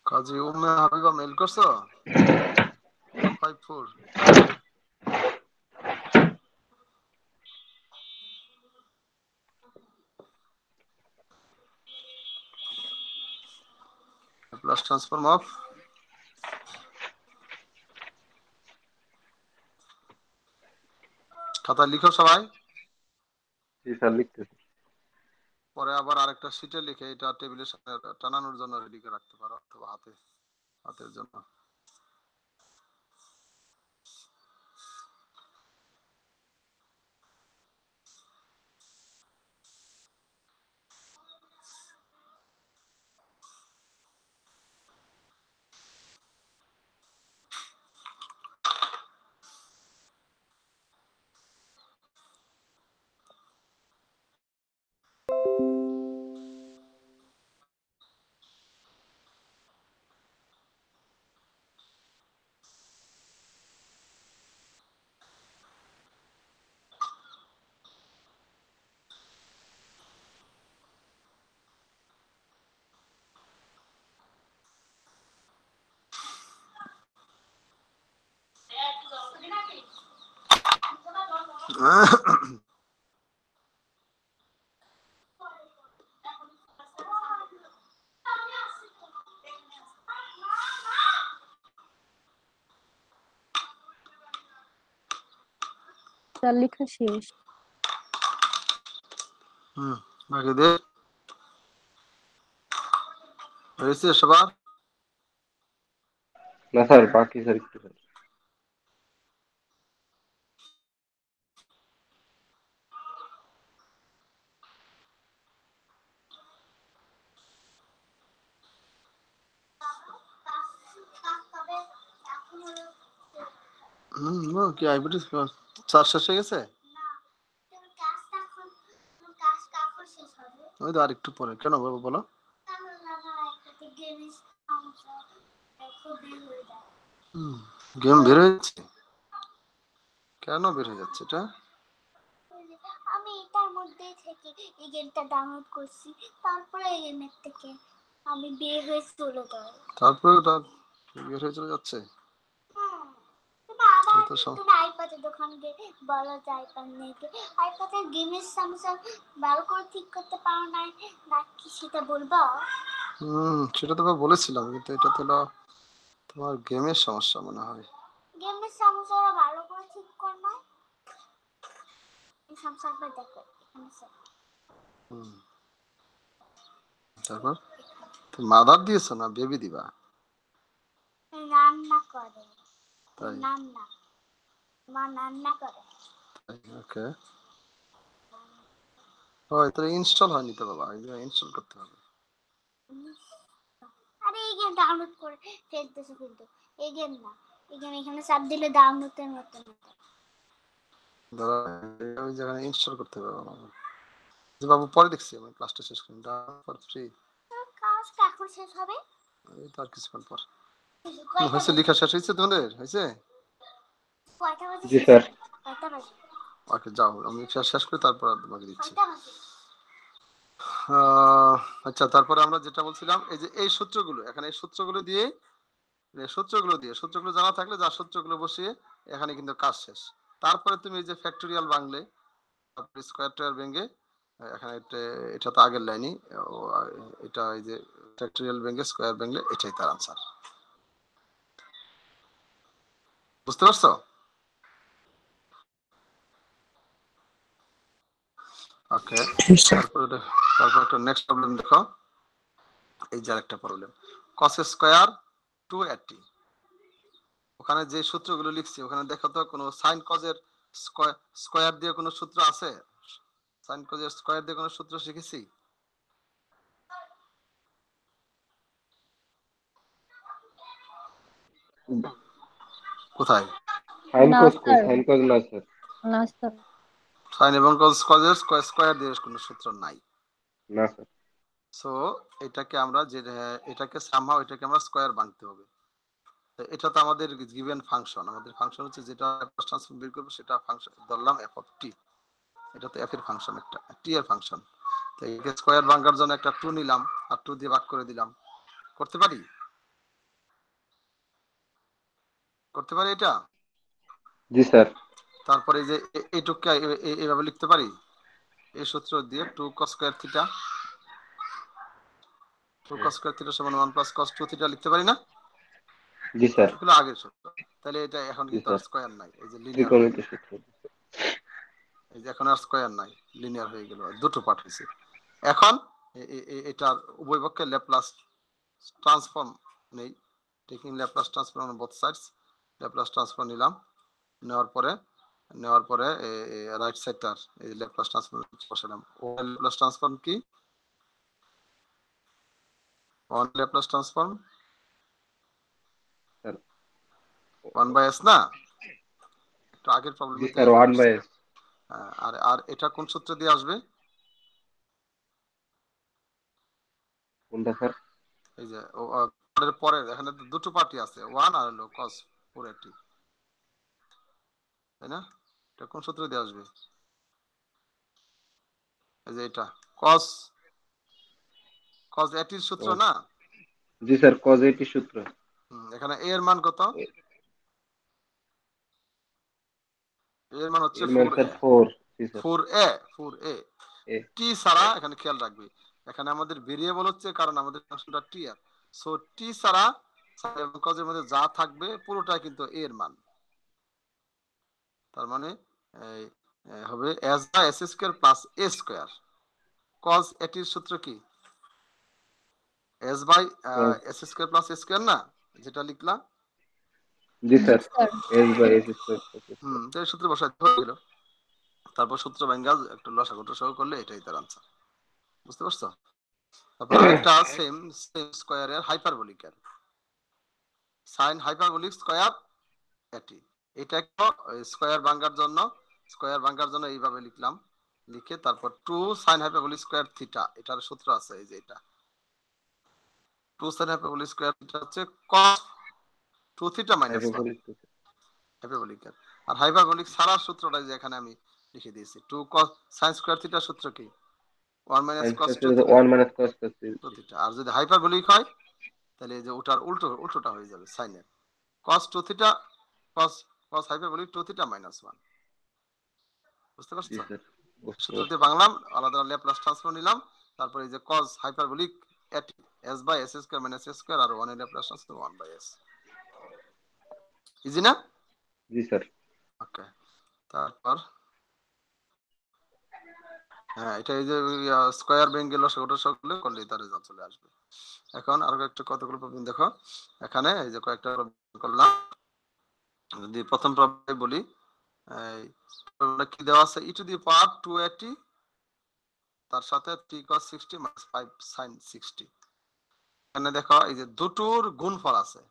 কাজী উম্মে হাবিবা মেল করছো 154। ল্যাপ্লাস ট্রান্সফর্ম অফ খাতা লিখো সবাই। জি স্যার লিখতেছি। পরে আবার আরেকটা শিটে লিখে এটা টেবিলের সামনে টানানোর জন্য রেডি করে রাখতে পারো, অথবা হাতের জন্য। স্যার লেখা শেষ। বাকি দে হয়েছে সবার? না স্যার বাকি স্যার একটু স্যার। কি আইবিটিস চার শেষ হয়ে গেছে? ওই তো আর একটু পরে। কেন বলো বলো। গেম বের হয়ে যাচ্ছে? কেন বের হয়ে যাচ্ছে এটা? আমি এটার মধ্যেই থেকে এই গেমটা ডাউনলোড করছি, তারপরে এই গেমের থেকে আমি বের হয়ে চলে যাই। তারপরে ওটা বের হয়ে চলে যাচ্ছে? তুমি আইপ্যাডের দোকানে গিয়ে বলা যায় আইপ্যাডের গেমের সমস্যা ভালো করে ঠিক করতে পারো না নাকি সেটা বলবো? সেটা তো বলেছিলাম, কিন্তু এটা তো তোমার গেমের সমস্যা মনে হয়। গেমের সমস্যা ভালো করে ঠিক কর না, এই সমস্যাটা দেখো এখানে স্যার। তারপর তুমি মাদার দিয়েছো না বেবি দিবা? রান্না করে, তাই মা রান্না করে। ওকে, এটা ইনস্টল হয়নি তো বাবা, ইনস্টল করতে হবে। আরে এই গেম ডাউনলোড করে ফেলতেছো, কিন্তু এই গেম না, এই গেম এখানে চাপ দিলে ডাউনলোডের মতো দাদা ওই জায়গায় ইনস্টল করতে হবে আমাকে। যে বাবু পরে দেখছি, আমি ক্লাসটা শেষ করি, ফর ফ্রি। কাজ এখন শেষ হবে, এই তো আর কিছুক্ষণ পর। হয়েছে, লেখা শেষ হয়েছে তোমাদের? হয়েছে? কয়টা বাজে? জি স্যার। কয়টা বাজে? ওকে যাও, আমি শেষ করি তারপর তোমাকে দিচ্ছি। কয়টা বাজে? আচ্ছা, তারপরে আমরা যেটা বলছিলাম, এই যে এই সূত্রগুলো, এখানে এই সূত্রগুলো জানা থাকলে যা সূত্রগুলো বসিয়ে এখানে কিন্তু কাজ শেষ। তারপরে তুমি এই যে ফ্যাক্টরিয়াল বাংলে, স্কয়ার টোয়ার ভেঙে, এখানে এটা তো আগের লাইনই, এটা এই যে ফ্যাক্টরিয়াল ভেঙে স্কয়ার ভেঙলে এটাই তার আনসার। বুঝতে পারছো? ওকে, তারপর একটা নেক্সট প্রবলেম দেখো। এই যে একটা প্রবলেম, cos স্কয়ার 280। ওখানে যে সূত্রগুলো লিখছি ওখানে দেখো তো কোনো sin cos এর স্কয়ার দিয়ে কোনো সূত্র আছে? sin cos এর স্কয়ার দিয়ে কোনো সূত্র শিখেছি? কোথায়? সাইন না কোস স্যার, সাইন কোস না স্যার। না স্যার। sin এবং cos এর স্কয়ার দিয়ে কোনো সূত্র নাই। না স্যার। সো এটাকে আমরা যে এটাকে সামহাও এটাকে আমরা স্কয়ার ভাঙতে হবে। এটা তো আমাদের গিভেন ফাংশন, আমাদের ফাংশন হচ্ছে যেটা ট্রান্সফর্ম বের করব সেটা ফাংশন ধরলাম f অফ t। এটা তো f এর ফাংশন, একটা t এর ফাংশন। তো একে স্কয়ার ভাঙার জন্য একটা 2 নিলাম আর 2 দিয়ে ভাগ করে দিলাম। করতে পারি? করতে পারি এটা? জি স্যার। তারপরে যে এইটুকু এইভাবে লিখতে পারি, এই সূত্র দিয়ে 2 cos square theta 2 cos square theta সমান 1 প্লাস cos 2 থিটা লিখতে পারি না? জি স্যার। এগুলো আগের সূত্র। তাহলে এটা এখন জি কিন্তু আর স্যার। স্কয়ার নাই, এই যে লিনিয়ার হয়ে ত্রিকোণমিতির গেল। সূত্র। এই যে এখন আর স্কয়ার নাই, লিনিয়ার হয়ে গেল, দুটো পার্ট হয়েছে। এখন এটার উভয় পক্ষে ল্যাপ্লাস ট্রান্সফর্ম নেই, taking Laplace transform on both sides. Laplace transform নিলাম, নেওয়ার পরে রাইট সাইডটার এই ল্যাপ্লাস ট্রান্সফর্ম বসালাম। ওয়ান ল্যাপ্লাস ট্রান্সফর্ম কি? One Laplace transform sir 1/s না? একটু আগের জি প্রবলেমে তো স্যার, এরকম 1/s। আসছে। আর আর এটা কোন সূত্র দিয়ে আসবে? কোনটা স্যার? এই যে এর পরে এখানে তো দুটো পার্টি আছে, 1 আর হলো cos 480, তাই না? এটা কোন সূত্র দিয়ে আসবে? এই যে এটা cos 80 এর সূত্র না? জি স্যার, cos 80 সূত্র। এখানে a এর মান কত? a এর মান হচ্ছে এর মান 4a। স্যার 4। জি স্যার। 4a এ t ছাড়া, এখানে খেয়াল রাখবে এখানে আমাদের ভেরিয়েবল হচ্ছে, কারণ আমাদের ফাংশনটা t আর, সো t ছাড়া sin এবং cos এর মধ্যে যা থাকবে পুরোটা কিন্তু a এর মান। তার মানে হবে s by s square plus a square. cos 80 এর সূত্র কি? s by s square plus a square না, যেটা লিখলাম? জি জি স্যার, স্যার। s/s square. তো এই সূত্র বসাতে হয়ে গেল। তারপর সূত্র ভাঙা একটু লসাগু টসাগু করলে এটাই তার আনসার। বুঝতে পারছো? তারপর আরেকটা সেম স্কয়ারের হাইপারবোলিকের sin হাইপারবোলিক স্কয়ার 80। এটা স্কয়ার ভাঙার জন্য এইভাবে লিখলাম, লিখে তারপর 2 sin হাইপারবোলিক স্কয়ার থিটা, এটার সূত্র আছে এই যে এটা 2 sin হাইপারবোলিক স্কয়ার থিটা হচ্ছে cos 2 থিটা মাইনাস 1 হাইপারবোলিকের। আর হাইপারবোলিক ছাড়ার সূত্রটা যে এখানে আমি লিখে দিয়েছি 2 cos sin স্কয়ার থিটার সূত্র কি? 1 minus cos 2 থিটা। 1 - cos 2 আর যদি হাইপারবোলিক হয় তাহলে এই যে ওটার উল্টোটা হয়ে যাবে, সাইনের cos 2 theta cos hyperbolic 2 theta minus 1। বুঝতে জি পারছো? স্যার। সূত্র দিয়ে বাংলাম, আলাদা ল্যাপ্লাস ট্রান্সফর্ম নিলাম, তারপর এই যে cos hyperbolic at s by s square minus s square আর 1 এর ল্যাপ্লাস ট্রান্সফর্ম 1/s। ইজি না? জি স্যার। ওকে, তারপর এটা এই যে স্কয়ার ভেঙে লসাগুটা সকলে করলে তার রেজাল্ট চলে আসবে। এখন আরো একটা কতগুলো প্রবলেম দেখো, এখানে এই যে কয়েকটা প্রবলেম করলাম। যদি প্রথম প্রবলেম বলি, কি দেওয়া আছে? e টু দি পাওয়ার 280 তার সাথে 3 cos 60 - 5 sin 60। এখানে দেখো এই যে দুটোর গুণফল আছে,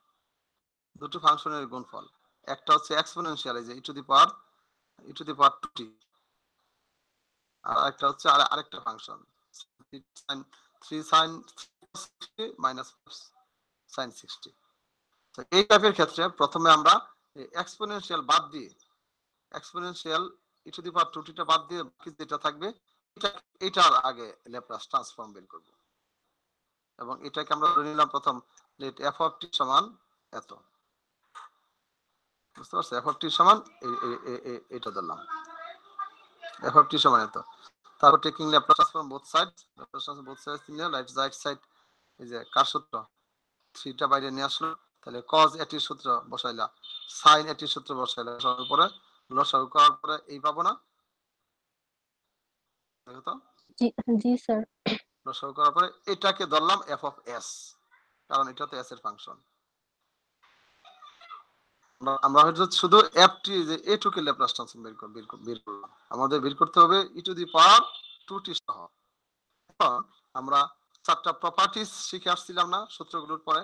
দুটো ফাংশনের গুণফল। একটা হচ্ছে এক্সপোনেনশিয়াল, এই যে e to the power 2t, আর একটা হচ্ছে আরেকটা ফাংশন 3 sin 60 minus sin 60। তো এই টাইপের ক্ষেত্রে প্রথমে আমরা এক্সপোনেনশিয়াল বাদ দিয়ে, exponential e to the power 2t টা বাদ দিয়ে বাকি যেটা থাকবে এটার আগে ল্যাপ্লাস ট্রান্সফর্ম বের করব। এবং এটাকে আমরা ধরে নিলাম প্রথম লেট f অফ t সমান এত। বুঝতে পারছো? f অফ t সমান এটা ধরলাম, f অফ t সমান এত। তারপর taking Laplace transform both sides, Laplace transform both sides নিয়ে রাইট সাইড এই যে কার সূত্র 3 টা বাইরে নিয়ে আসলো, তাহলে cos এটির সূত্র বসাইলা, sin এটির সূত্র বসাইলা, সবার পরে লসাগু করার পরে এই পাবো না? দেখো তো, জি জি স্যার। লসাগু করার পরে এটাকে ধরলাম f of s, কারণ এটা তো s এর ফাংশন। আমরা হয়তো শুধু ft যে a2 কে ল্যাপ্লাস ট্রান্সফর্ম বের করলাম, আমাদের বের করতে হবে e to the power 2t সহ। এখন আমরা চারটা প্রপার্টিজ শিখে আসছিলাম না সূত্রগুলোর পরে?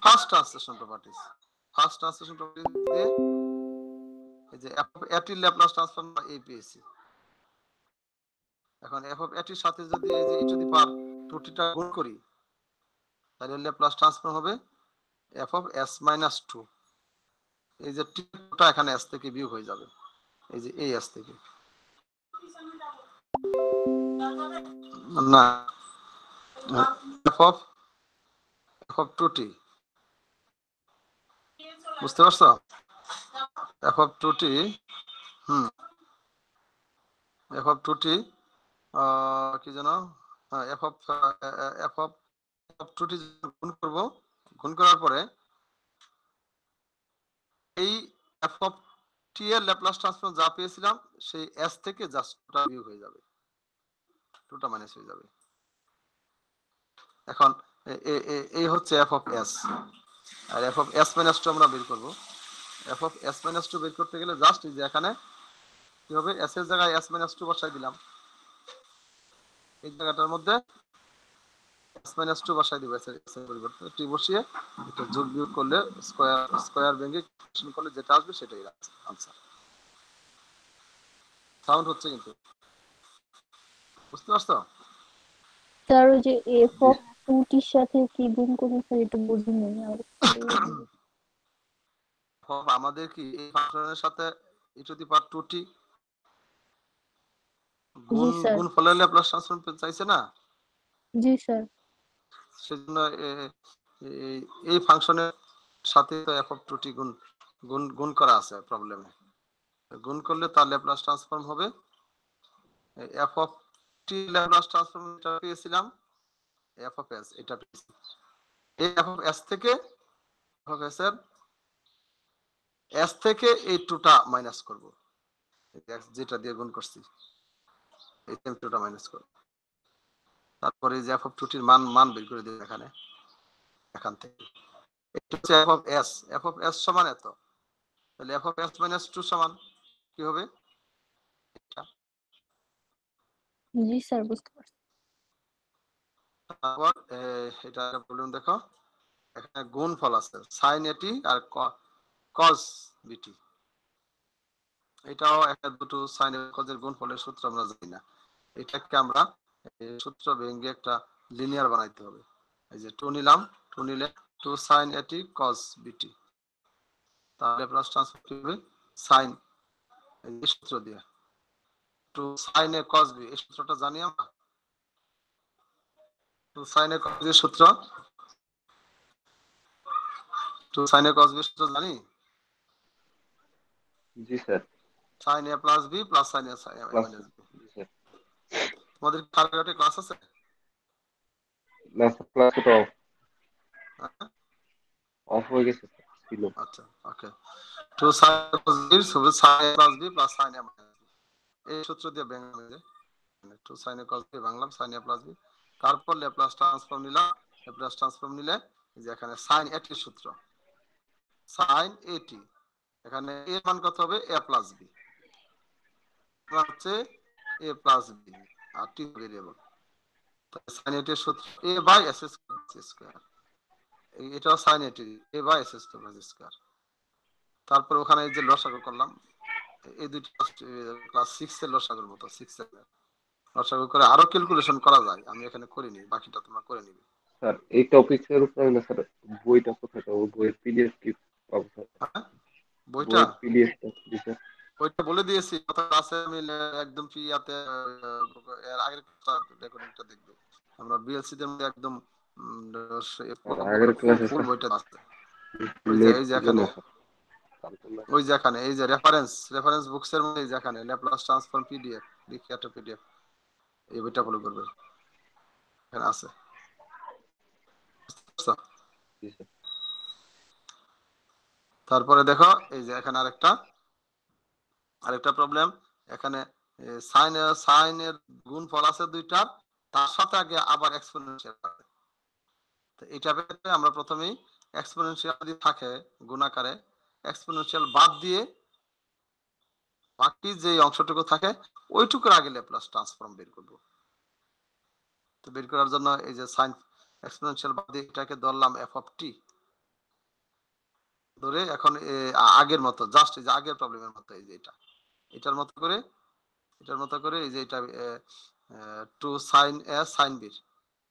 ফার্স্ট ট্রান্সলেশন প্রপার্টিজ দিয়ে এই যে f of a এর ল্যাপ্লাস ট্রান্সফর্ম a পেয়েছি। এখন f of a এর সাথে যদি এই যে e to the power 2t টা গুণ করি, তাহলে ল্যাপ্লাস ট্রান্সফর্ম হবে f of s minus 2। এই যে t টা এখানে s থেকে বিয়োগ হয়ে যাবে, এই যে এই s থেকে, না f of 2t, বুঝতে পারছো? f of 2t, f of 2t কি জানো, f of 2t গুণ করব, গুণ করার পরে এই f of t এর ল্যাপ্লাস ট্রান্সফর্ম যা পেয়েছিলাম সেই s থেকে জাস্ট 2টা বিয়োগ হয়ে যাবে, 2টা মাইনাস হয়ে যাবে। এখন এই হচ্ছে f of s, R f of s minus 2 আমরা বের করব। f of s minus 2 বের করতে গেলে জাস্ট এই যে এখানে কি হবে, s এর জায়গায় s minus 2 বসাই দিলাম, এই জায়গাটার মধ্যে s minus 2 বসাই দিব, s এর পরিবর্তে t বসিয়ে এটা যোগ বিয়োগ করলে স্কয়ার ভেঙে ক্যালকুলেশন করলে যেটা আসবে সেটাই আনসার। সাউন্ড হচ্ছে কিন্তু, বুঝতে পারছো? স্যার ওই যে f of 2t এর সাথে কি গুণ করব স্যার, এটা বুঝিনি আর। আমাদের কি এই ফাংশনের সাথে e to the power 2t G sir. গুণ ফলের ল্যাপ্লাস ট্রান্সফর্ম চাইছে না? জি স্যার। সেজন্য এই ফাংশনের সাথে তো f of 2t গুণ করা আছে প্রবলেমে, গুণ করলে তার ল্যাপ্লাস ট্রান্সফর্ম হবে f of t Laplace transform এটা পেয়েছিলাম, f of s এটা পেয়েছি, এই f of s থেকে f of s এর s থেকে এই 2টা মাইনাস করব, যেটা দিয়ে গুণ করছি এই 2টা মাইনাস করব, তারপরে এই যে f of 2t এর মান বের করে দিই এখানে, এখান থেকে এটা হচ্ছে f of s সমান এত, তাহলে f of s minus 2 সমান কি হবে? এটা জি স্যার, বুঝতে পারছি। তারপর এটা প্রবলেম দেখো, এখানে গুণফল আছে sin at R cos bt, এটাও একটা দুটো sin এবং cos এর গুণফলের সূত্র আমরা জানি না, এটাকে আমরা সূত্র ভেঙে একটা লিনিয়ার বানাইতে হবে। এই যে 2 নিলাম, 2 নিলে 2 sin at cos bt, তাহলে প্লাস ট্রান্সফার হবে sin এই সূত্র দিয়ে 2 sin a cos b, এই সূত্রটা জানি আমরা, 2 sin a cos b সূত্র, 2 sin a cos b সূত্র জানি? জি sir. sin a plus b plus sin a minus b। জি স্যার। তোমাদের কালকে ক্লাস আছে? না স্যার, ক্লাস তো অফ হয়ে গেছে ছিল। আচ্ছা, ওকে। 2 sin a cos b সমান sin a plus b plus sin a minus b, এই সূত্র দিয়ে ভাঙলাম, এই যে 2 sin a cos b ভাঙলাম sin a plus b, তারপর ল্যাপ্লাস ট্রান্সফর্ম নিলাম, ল্যাপ্লাস ট্রান্সফর্ম নিলে এই যে এখানে sin at এর সূত্র, sin at, এখানে a এর মান কত হবে? a plus b, হচ্ছে a plus b আর t ভেরিয়েবল, তাহলে sin at এর সূত্র a by s স্কয়ার, এটাও sin at a by s square. তারপর ওখানে এই যে লসাগু করলাম, এই দুটো ক্লাস 6 এর লসাগুর মতো, 6 এর লসাগু করে আরো ক্যালকুলেশন করা যায়, আমি এখানে করিনি, বাকিটা তোমরা করে নিবে। স্যার এই টপিকের উপরে না স্যার, বইটা কোথায় পাবো? বইয়ের পিডিএফ কি পাবো স্যার? বইটা পিডিএফ জি স্যার। বইটা বলে দিয়েছি, কথা আছে, আমি একদম ফ্রিতে এর আগের রেকর্ডিংটা দেখবে, আমরা বিএলসি দের মধ্যে একদম আগের ক্লাসে ফুল বইটা আছে, এই যে এখানে, ওই যে এখানে এই যে রেফারেন্স বুকস এর মধ্যে যেখানে ল্যাপ্লাস ট্রান্সফর্ম পিডিএফ, লিখিত পিডিএফ, এই বইটা ফলো করবে, এখানে আছে। তারপরে দেখো এই যে এখানে আরেকটা প্রবলেম, এখানে সাইনের গুণফল আছে দুইটা, তার সাথে আগে আবার এক্সপোনেনশিয়াল আছে। তো এটা পেতে আমরা প্রথমেই এক্সপোনেনশিয়াল যদি থাকে গুণাকারে, এক্সপোনেনশিয়াল বাদ দিয়ে বাকি যে অংশটুকু থাকে ওইটুকুর আগে ল্যাপ্লাস ট্রান্সফর্ম বের করব। তো বের করার জন্য এই যে সাইন এক্সপোনেনশিয়াল বাদ দিয়ে এটাকে ধরলাম এফ অফ টি ধরে, এখন আগের মতো জাস্ট এই যে আগের প্রবলেমের মতো এই যে এটার মতো করে এই যে এটা 2 sin a sin b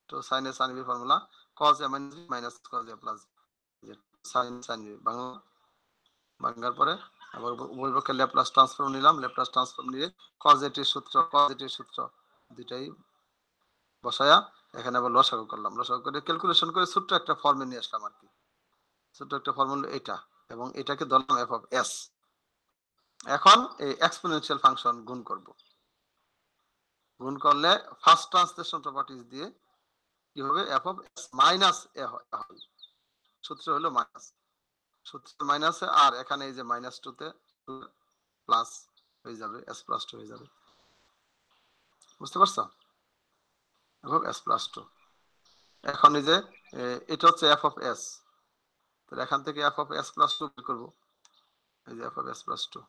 2 sin a sin b formula cos a minus cos a plus sin b ভাঙার পরে আবার উভয় পক্ষে ল্যাপ্লাস ট্রান্সফর্ম নিলাম, ল্যাপ্লাস ট্রান্সফর্ম নিয়ে cos a t সূত্র দুটাই বসায়া এখানে আবার লসাগু করলাম, লসাগু করে ক্যালকুলেশন করে ছোট্ট একটা ফর্মে নিয়ে আসলাম আর কি। ছোট্ট একটা ফর্মুলা এটা, এবং এটাকে ধরলাম f of s। এখন এই এক্সপোনেনশিয়াল ফাংশন গুণ করব, গুণ করলে ফার্স্ট ট্রান্সলেশন প্রপার্টিজ দিয়ে কি হবে, f of s minus a হয়, সূত্র হলো মাইনাস, সূত্র মাইনাসে আর এখানে এই যে মাইনাস 2 তে প্লাস হয়ে যাবে, s প্লাস 2 হয়ে যাবে। বুঝতে পারছো? f of s plus 2। এখন এই যে এটা হচ্ছে f of s, তাহলে এখান থেকে f of s প্লাস 2 বের করব, এই যে f of s প্লাস 2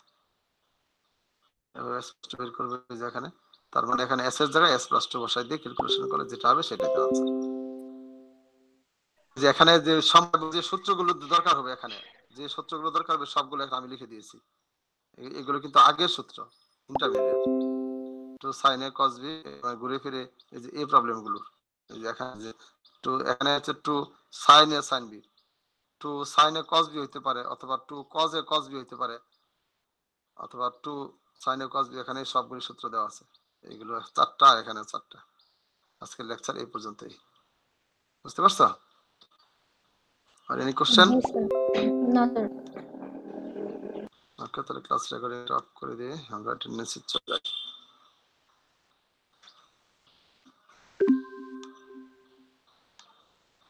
বের করবে এই যে এখানে, তার মানে এখানে s এর জায়গায় s প্লাস 2 বসাই দিয়ে ক্যালকুলেশন করলে যেটা হবে সেটাই আনসার। যে এখানে যে সম্ভাব্য যে সূত্রগুলো দরকার হবে, এখানে যে সূত্রগুলো দরকার হবে সবগুলো এখানে আমি লিখে দিয়েছি। এগুলো কিন্তু আগের সূত্র, ইন্টারমিডিয়েট। তো sin a cos b ঘুরে ফিরে এই যে এই প্রবলেমগুলো, এই যে এখানে যে এখানে হচ্ছে 2 sin a sin b, 2 sin a cos b হইতে পারে, অথবা 2 cos a cos b হইতে পারে, অথবা 2 sin a cos b, এখানে সবগুলো সূত্র দেওয়া আছে। এগুলো 4টা, এখানে 4টা। আজকের লেকচার এই পর্যন্তই। বুঝতে পারছো? আর এনি কোশ্চেন? না স্যার। ওকে, তাহলে ক্লাস রেকর্ডিং অফ করে দিয়ে আমরা অ্যাটেন্ডেন্স চলে যাই।